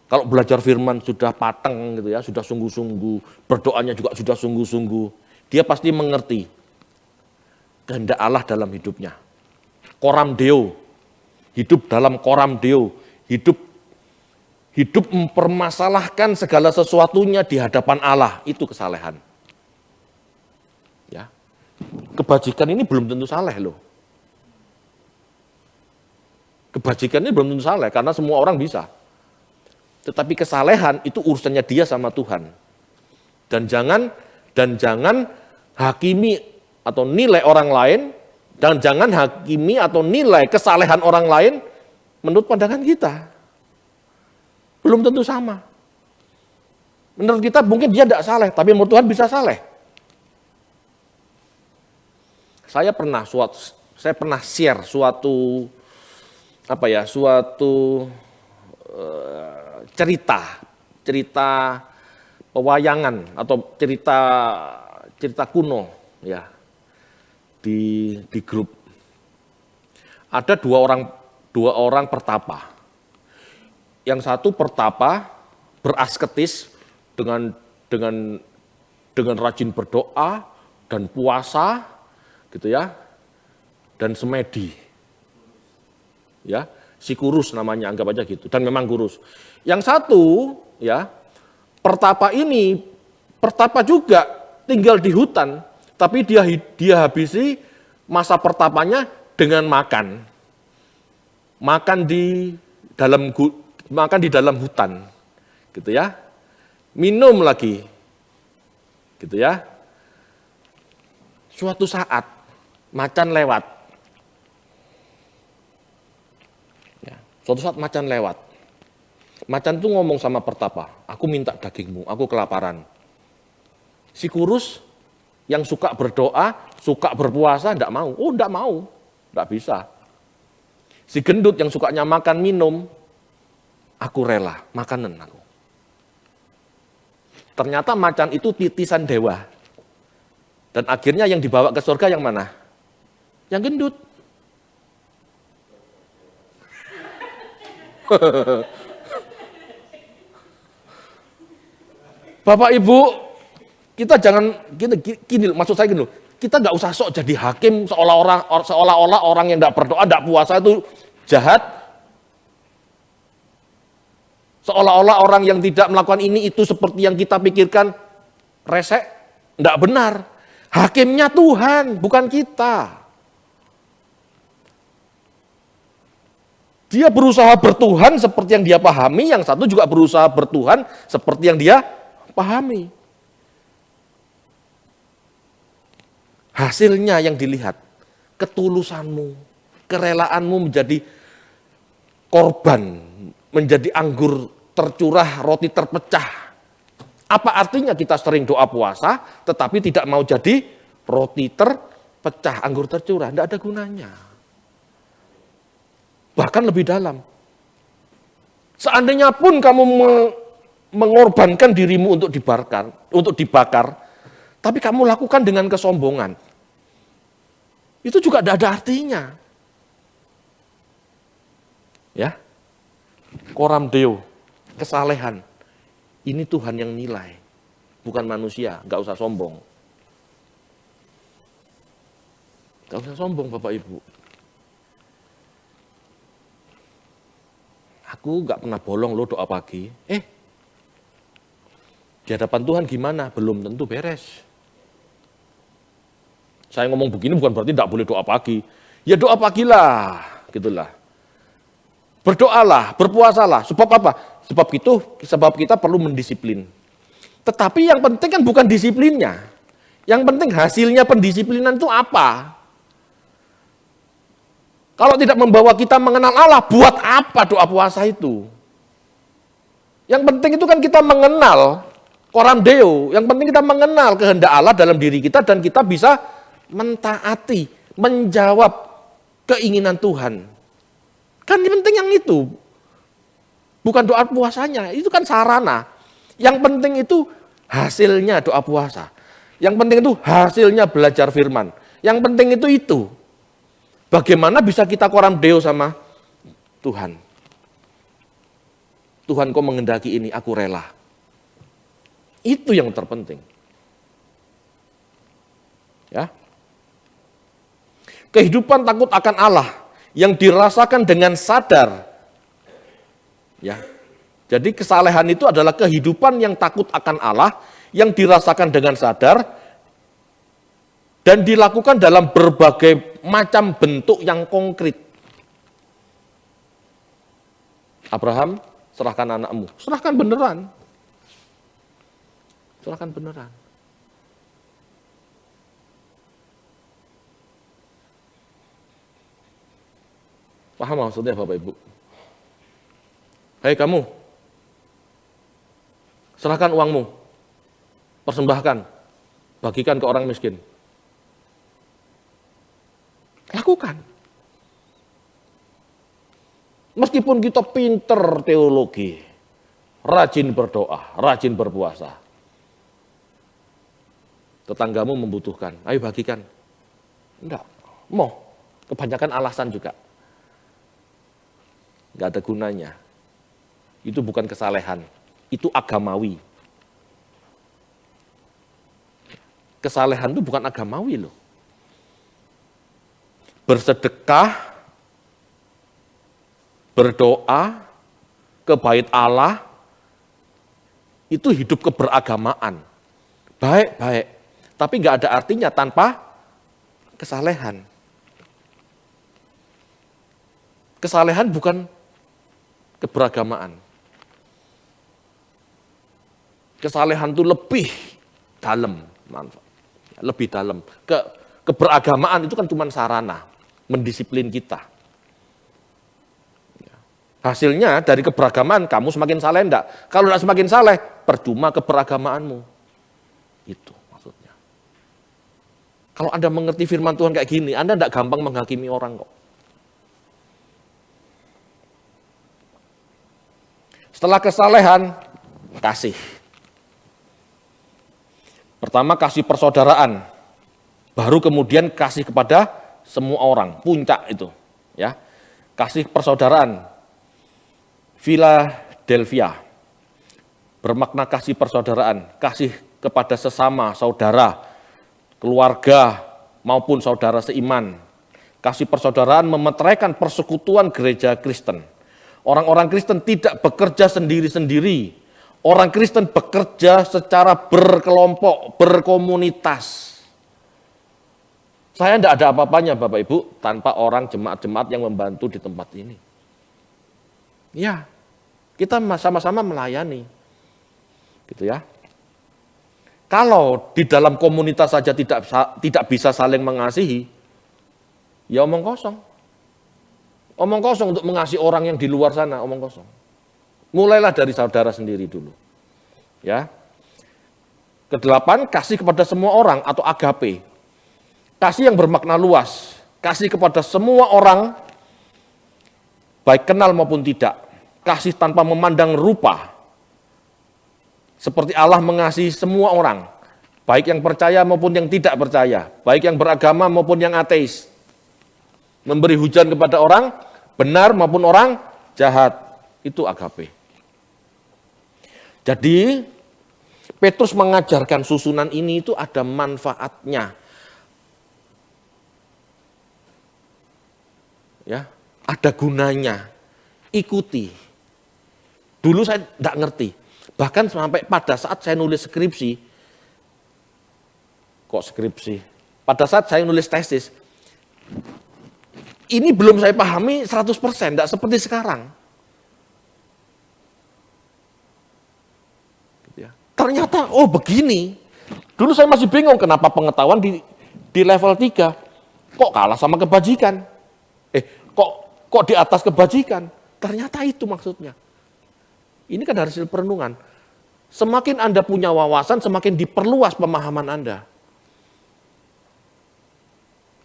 Kalau belajar firman sudah pateng gitu ya, sudah sungguh-sungguh, berdoanya juga sudah sungguh-sungguh, dia pasti mengerti kehendak Allah dalam hidupnya. Coram Deo, hidup dalam coram Deo, hidup mempermasalahkan segala sesuatunya di hadapan Allah, itu kesalehan. Ya. Kebajikan ini belum tentu saleh loh. Kebajikan ini belum tentu saleh karena semua orang bisa. Tetapi kesalehan itu urusannya dia sama Tuhan. Dan jangan hakimi atau nilai orang lain, dan jangan hakimi atau nilai kesalehan orang lain menurut pandangan kita. Belum tentu sama. Menurut kita mungkin dia tidak saleh, tapi menurut Tuhan bisa saleh. Saya pernah share suatu cerita pewayangan atau cerita kuno ya di grup. Ada dua orang pertapa. Yang satu pertapa berasketis dengan rajin berdoa dan puasa gitu ya. Dan semedi. Ya, si kurus namanya, anggap aja gitu. Dan memang kurus. Yang satu, ya, pertapa juga tinggal di hutan, tapi dia habisi masa pertapanya dengan makan. Makan di dalam hutan. Gitu ya. Minum lagi. Gitu ya. Suatu saat macan lewat. Suatu saat macan lewat. Macan itu ngomong sama pertapa, aku minta dagingmu, aku kelaparan. Si kurus yang suka berdoa, suka berpuasa, enggak mau. Oh, enggak mau. Enggak bisa. Si gendut yang sukanya makan minum, aku rela, makanan aku. Ternyata macan itu titisan dewa. Dan akhirnya yang dibawa ke surga yang mana? Yang gendut. Bapak Ibu, kita jangan gini, maksud saya gini, kita nggak usah sok jadi hakim seolah-olah orang yang nggak berdoa, nggak puasa itu jahat. Seolah-olah orang yang tidak melakukan ini itu seperti yang kita pikirkan resek, nggak benar. Hakimnya Tuhan, bukan kita. Dia berusaha bertuhan seperti yang dia pahami, yang satu juga berusaha bertuhan seperti yang dia pahami. Hasilnya yang dilihat, ketulusanmu, kerelaanmu menjadi korban, menjadi anggur tercurah, roti terpecah. Apa artinya kita sering doa puasa, tetapi tidak mau jadi roti terpecah, anggur tercurah, tidak ada gunanya. Bahkan lebih dalam. Seandainya pun kamu mengorbankan dirimu untuk dibakar, tapi kamu lakukan dengan kesombongan, itu juga tidak ada artinya. Ya, coram Deo, kesalehan, ini Tuhan yang nilai, bukan manusia, nggak usah sombong. Nggak usah sombong Bapak Ibu. aku nggak pernah bolong loh doa pagi. Di hadapan Tuhan gimana? Belum tentu beres. Saya ngomong begini bukan berarti tidak boleh doa pagi. Ya doa pagilah, gitulah. Berdoalah, berpuasalah. Sebab apa? Sebab kita perlu mendisiplin. Tetapi yang penting kan bukan disiplinnya. Yang penting hasilnya pendisiplinan itu apa? Kalau tidak membawa kita mengenal Allah, buat apa doa puasa itu? Yang penting itu kan kita mengenal Coram Deo. Yang penting kita mengenal kehendak Allah dalam diri kita dan kita bisa mentaati, menjawab keinginan Tuhan. Kan yang penting yang itu. Bukan doa puasanya, itu kan sarana. Yang penting itu hasilnya doa puasa. Yang penting itu hasilnya belajar firman. Yang penting itu. Bagaimana bisa kita Coram Deo sama Tuhan? Tuhan kau menghendaki ini, aku rela. Itu yang terpenting. Ya. Kehidupan takut akan Allah yang dirasakan dengan sadar. Ya. Jadi kesalehan itu adalah kehidupan yang takut akan Allah yang dirasakan dengan sadar dan dilakukan dalam berbagai macam bentuk yang konkret. Abraham, serahkan anakmu. Serahkan beneran. Serahkan beneran. Paham maksudnya Bapak Ibu? Hei kamu, serahkan uangmu, persembahkan, bagikan ke orang miskin. Lakukan. Meskipun kita pinter teologi, rajin berdoa, rajin berpuasa. Tetanggamu membutuhkan, ayo bagikan. Enggak, mau. Kebanyakan alasan juga. Enggak ada gunanya. Itu bukan kesalehan, itu agamawi. Kesalehan itu bukan agamawi loh. Bersedekah, berdoa ke bait Allah, itu hidup keberagamaan. Baik-baik, tapi nggak ada artinya tanpa kesalehan. Kesalehan bukan keberagamaan. Kesalehan itu lebih dalam manfaat, lebih dalam. Keberagamaan itu kan cuma sarana, mendisiplin kita. Hasilnya dari keberagaman, kamu semakin saleh enggak? Kalau enggak semakin saleh, percuma keberagamaanmu. Itu maksudnya. Kalau Anda mengerti firman Tuhan kayak gini, Anda enggak gampang menghakimi orang kok. Setelah kesalehan, kasih. Pertama kasih persaudaraan, baru kemudian kasih kepada semua orang, puncak itu. Ya, kasih persaudaraan, Philadelphia, bermakna kasih persaudaraan, kasih kepada sesama saudara, keluarga maupun saudara seiman. Kasih persaudaraan memeteraikan persekutuan gereja Kristen. Orang-orang Kristen tidak bekerja sendiri-sendiri. Orang Kristen bekerja secara berkelompok, berkomunitas. Saya tidak ada apa-apanya Bapak Ibu tanpa orang jemaat-jemaat yang membantu di tempat ini. Ya, kita sama-sama melayani. Gitu ya. Kalau di dalam komunitas saja tidak bisa saling mengasihi, ya omong kosong. Omong kosong untuk mengasihi orang yang di luar sana, omong kosong. Mulailah dari saudara sendiri dulu. Ya. Kedelapan, kasih kepada semua orang atau agape. Kasih yang bermakna luas. Kasih kepada semua orang, baik kenal maupun tidak. Kasih tanpa memandang rupa. Seperti Allah mengasihi semua orang. Baik yang percaya maupun yang tidak percaya. Baik yang beragama maupun yang ateis. Memberi hujan kepada orang, benar maupun orang jahat. Itu agape. Jadi, Petrus mengajarkan susunan ini itu ada manfaatnya. Ya, ada gunanya. Ikuti. Dulu saya tidak ngerti. Bahkan sampai pada saat saya nulis skripsi, pada saat saya nulis tesis, ini belum saya pahami 100%, tidak seperti sekarang. Ternyata, oh begini. Dulu saya masih bingung kenapa pengetahuan di level 3 kok kalah sama kebajikan. Kok di atas kebajikan. Ternyata itu maksudnya. Ini kan hasil perenungan. Semakin Anda punya wawasan, semakin diperluas pemahaman Anda.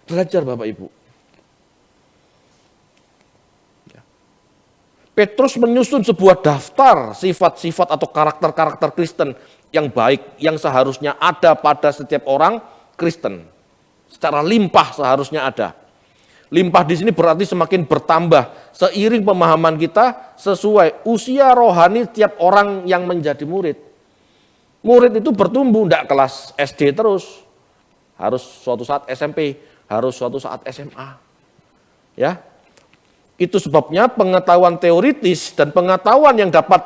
Belajar Bapak Ibu. Petrus menyusun sebuah daftar sifat-sifat atau karakter-karakter Kristen yang baik, yang seharusnya ada pada setiap orang Kristen. Secara limpah seharusnya ada. Limpah di sini berarti semakin bertambah seiring pemahaman kita sesuai usia rohani tiap orang yang menjadi murid. Murid itu bertumbuh, tidak kelas SD terus. Harus suatu saat SMP, harus suatu saat SMA. Ya. Itu sebabnya pengetahuan teoritis dan pengetahuan yang dapat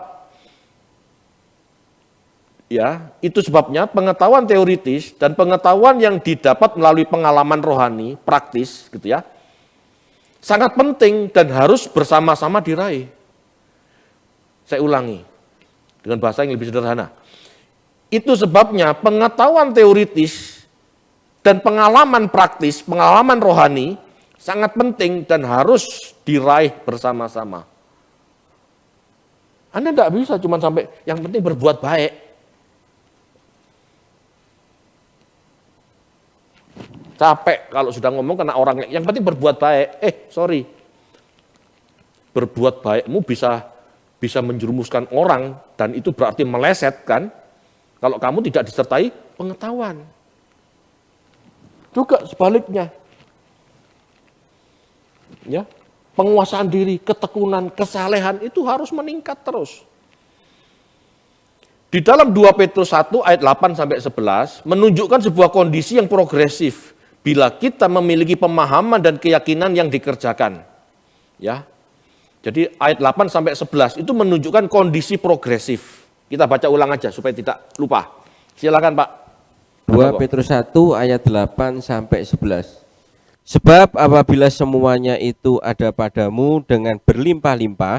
pengetahuan teoritis dan pengetahuan yang didapat melalui pengalaman rohani, praktis gitu ya. Sangat penting dan harus bersama-sama diraih. Saya ulangi dengan bahasa yang lebih sederhana. Itu sebabnya pengetahuan teoritis dan pengalaman praktis, pengalaman rohani sangat penting dan harus diraih bersama-sama. Anda tidak bisa cuma sampai yang penting berbuat baik. Capek kalau sudah ngomong karena orang yang penting berbuat baik. Berbuat baikmu bisa menjerumuskan orang dan itu berarti meleset kan? Kalau kamu tidak disertai pengetahuan. Juga sebaliknya. Ya, penguasaan diri, ketekunan, kesalehan itu harus meningkat terus. Di dalam 2 Petrus 1 ayat 8 sampai 11 menunjukkan sebuah kondisi yang progresif bila kita memiliki pemahaman dan keyakinan yang dikerjakan. Ya. Jadi ayat 8 sampai 11 itu menunjukkan kondisi progresif. Kita baca ulang aja supaya tidak lupa. Silakan Pak.
2 Petrus 1 ayat 8 sampai 11. Sebab apabila semuanya itu ada padamu dengan berlimpah-limpah,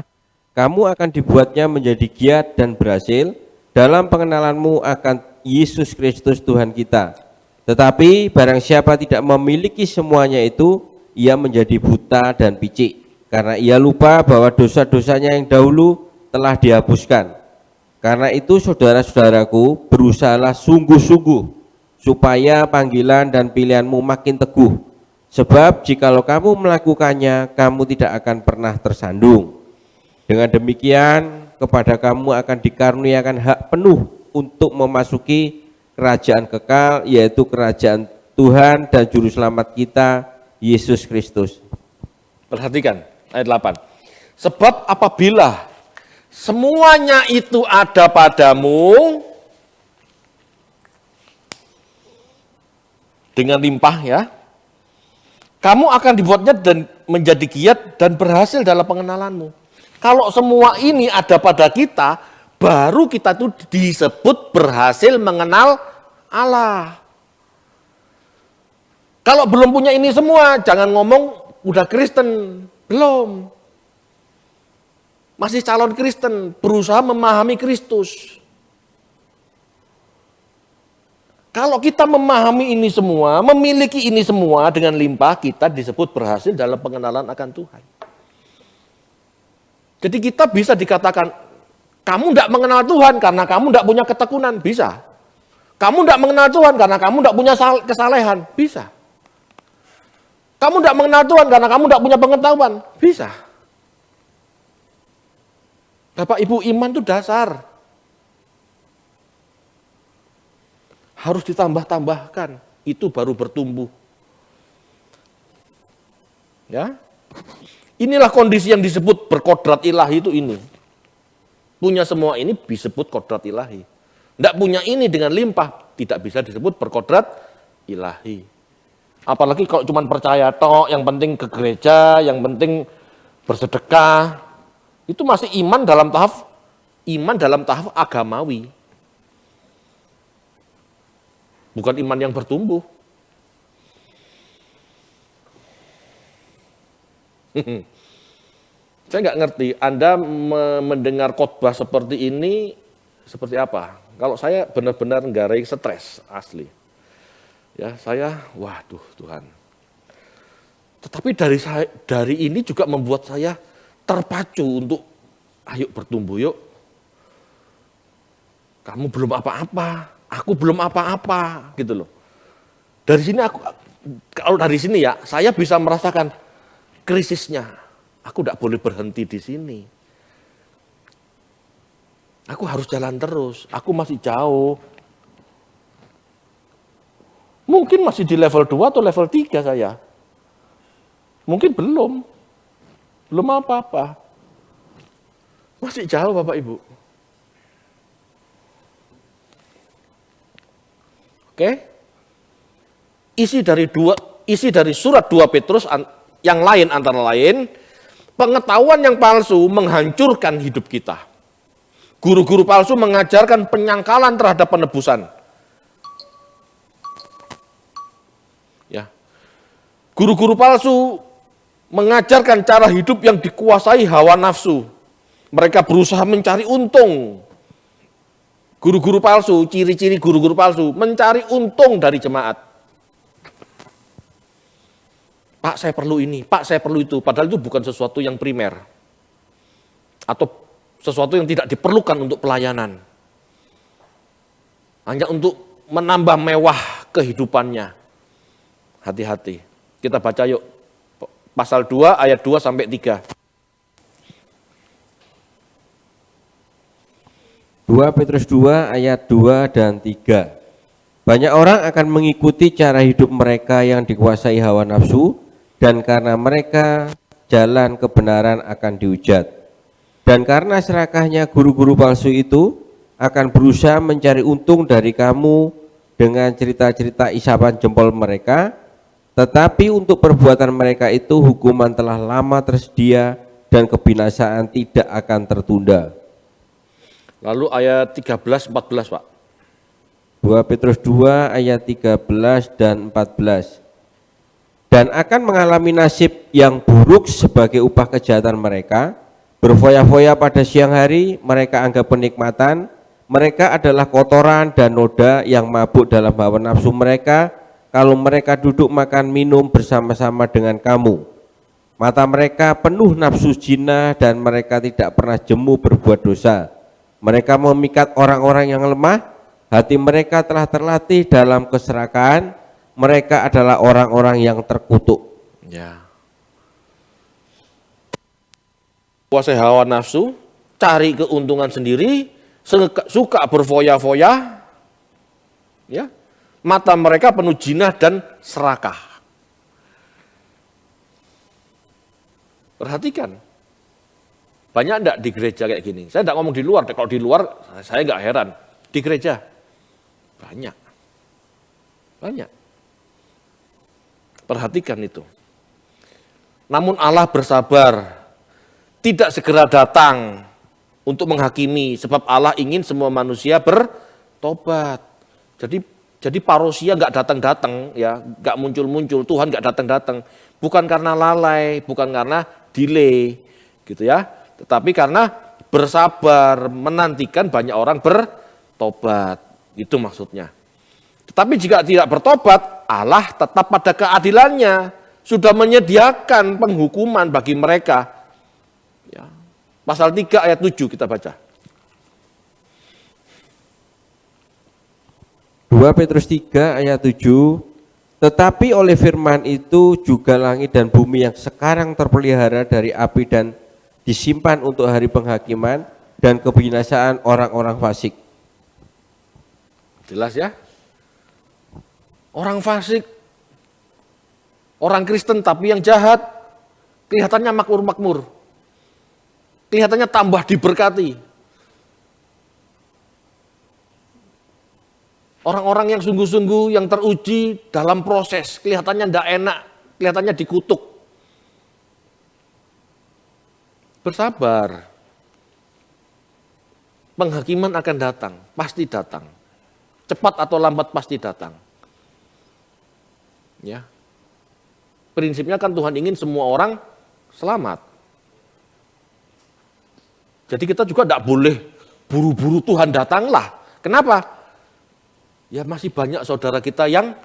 kamu akan dibuatnya menjadi giat dan berhasil dalam pengenalanmu akan Yesus Kristus Tuhan kita. Tetapi barang siapa tidak memiliki semuanya itu, ia menjadi buta dan picik, karena ia lupa bahwa dosa-dosanya yang dahulu telah dihapuskan. Karena itu saudara-saudaraku, berusahalah sungguh-sungguh supaya panggilan dan pilihanmu makin teguh. Sebab jikalau kamu melakukannya, kamu tidak akan pernah tersandung. Dengan demikian, kepada kamu akan dikaruniakan hak penuh untuk memasuki kerajaan kekal, yaitu kerajaan Tuhan dan Juru Selamat kita, Yesus Kristus.
Perhatikan ayat 8. Sebab apabila semuanya itu ada padamu dengan limpah ya, kamu akan dibuatnya dan menjadi giat dan berhasil dalam pengenalanmu. Kalau semua ini ada pada kita, baru kita tuh disebut berhasil mengenal Allah. Kalau belum punya ini semua, jangan ngomong udah Kristen, belum. Masih calon Kristen, berusaha memahami Kristus. Kalau kita memahami ini semua, memiliki ini semua dengan limpah, kita disebut berhasil dalam pengenalan akan Tuhan. Jadi kita bisa dikatakan, kamu tidak mengenal Tuhan karena kamu tidak punya ketekunan, bisa. Kamu tidak mengenal Tuhan karena kamu tidak punya kesalehan, bisa. Kamu tidak mengenal Tuhan karena kamu tidak punya pengetahuan, bisa. Bapak Ibu, iman itu dasar. Harus ditambah-tambahkan, itu baru bertumbuh. Ya. Inilah kondisi yang disebut berkodrat ilahi itu ini. Punya semua ini disebut kodrat ilahi. Tidak punya ini dengan limpah, tidak bisa disebut berkodrat ilahi. Apalagi kalau cuma percaya tok, yang penting ke gereja, yang penting bersedekah, itu masih iman dalam tahap Iman dalam tahap agamawi. Bukan iman yang bertumbuh. Saya nggak ngerti, Anda mendengar khotbah seperti ini, seperti apa? Kalau saya benar-benar nggarai stres, asli. Ya, saya, waduh Tuhan. Tetapi dari ini juga membuat saya terpacu untuk, ayo bertumbuh yuk. Kamu belum apa-apa, aku belum apa-apa, gitu loh. Dari sini kalau dari sini ya, saya bisa merasakan krisisnya. Aku tidak boleh berhenti di sini. Aku harus jalan terus, aku masih jauh. Mungkin masih di level 2 atau level 3 saya. Mungkin belum apa-apa. Masih jauh Bapak Ibu. Oke? Isi dari surat 2 Petrus yang lain antara lain, pengetahuan yang palsu menghancurkan hidup kita. Guru-guru palsu mengajarkan penyangkalan terhadap penebusan. Ya. Guru-guru palsu mengajarkan cara hidup yang dikuasai hawa nafsu. Mereka berusaha mencari untung. Guru-guru palsu, ciri-ciri guru-guru palsu, mencari untung dari jemaat. Pak, saya perlu ini, Pak, saya perlu itu. Padahal itu bukan sesuatu yang primer. Atau sesuatu yang tidak diperlukan untuk pelayanan. Hanya untuk menambah mewah kehidupannya. Hati-hati. Kita baca yuk. Pasal 2 ayat 2 sampai 3.
2 Petrus 2 ayat 2 dan 3. Banyak orang akan mengikuti cara hidup mereka yang dikuasai hawa nafsu, dan karena mereka jalan kebenaran akan dihujat. Dan karena serakahnya guru-guru palsu itu akan berusaha mencari untung dari kamu dengan cerita-cerita isapan jempol mereka, tetapi untuk perbuatan mereka itu hukuman telah lama tersedia dan kebinasaan tidak akan tertunda.
Lalu ayat 13-14 Pak.
2 Petrus 2 ayat 13 dan 14. Dan akan mengalami nasib yang buruk sebagai upah kejahatan mereka. Berfoya-foya pada siang hari, mereka anggap penikmatan. Mereka adalah kotoran dan noda yang mabuk dalam hawa nafsu mereka. Kalau mereka duduk makan minum bersama-sama dengan kamu. Mata mereka penuh nafsu zina dan mereka tidak pernah jemu berbuat dosa. Mereka memikat orang-orang yang lemah, hati mereka telah terlatih dalam keserakahan, mereka adalah orang-orang yang terkutuk.
Ya. Kuasai hawa nafsu, cari keuntungan sendiri, suka berfoya-foya, ya. Mata mereka penuh jinah dan serakah. Perhatikan. Banyak enggak di gereja kayak gini? Saya enggak ngomong di luar, kalau di luar saya enggak heran. Di gereja banyak. Banyak. Perhatikan itu. Namun Allah bersabar, tidak segera datang untuk menghakimi, sebab Allah ingin semua manusia bertobat. Jadi parousia enggak datang-datang, ya, enggak muncul-muncul, Tuhan enggak datang-datang. Bukan karena lalai, bukan karena delay, gitu ya. Tetapi karena bersabar menantikan banyak orang bertobat. Itu maksudnya. Tetapi jika tidak bertobat, Allah tetap pada keadilannya. Sudah menyediakan penghukuman bagi mereka. Ya. Pasal 3 ayat 7 kita baca.
2 Petrus 3 ayat 7. Tetapi oleh firman itu juga langit dan bumi yang sekarang terpelihara dari api dan disimpan untuk hari penghakiman dan kebinasaan orang-orang fasik.
Jelas ya? Orang fasik, orang Kristen tapi yang jahat, kelihatannya makmur-makmur. Kelihatannya tambah diberkati. Orang-orang yang sungguh-sungguh, yang teruji dalam proses, kelihatannya tidak enak, kelihatannya dikutuk. Bersabar. penghakiman akan datang, pasti datang. Cepat atau lambat pasti datang. Ya. Prinsipnya kan Tuhan ingin semua orang selamat. Jadi kita juga tidak boleh buru-buru Tuhan datanglah. Kenapa? Ya masih banyak saudara kita yang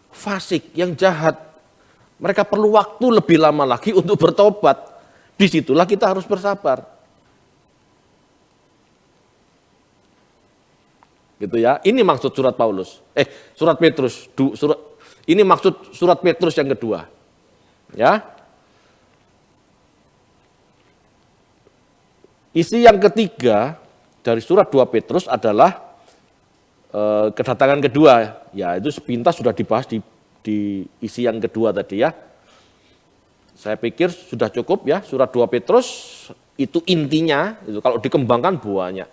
fasik, yang jahat. Mereka perlu waktu lebih lama lagi untuk bertobat. Disitulah kita harus bersabar. Gitu ya. Ini maksud surat Paulus. Surat Petrus. Ini maksud surat Petrus yang kedua. Ya. Isi yang ketiga dari surat 2 Petrus adalah kedatangan kedua. Ya, itu sepintas sudah dibahas di isi yang kedua tadi ya. Saya pikir sudah cukup ya, surat 2 Petrus itu intinya, itu kalau dikembangkan banyak.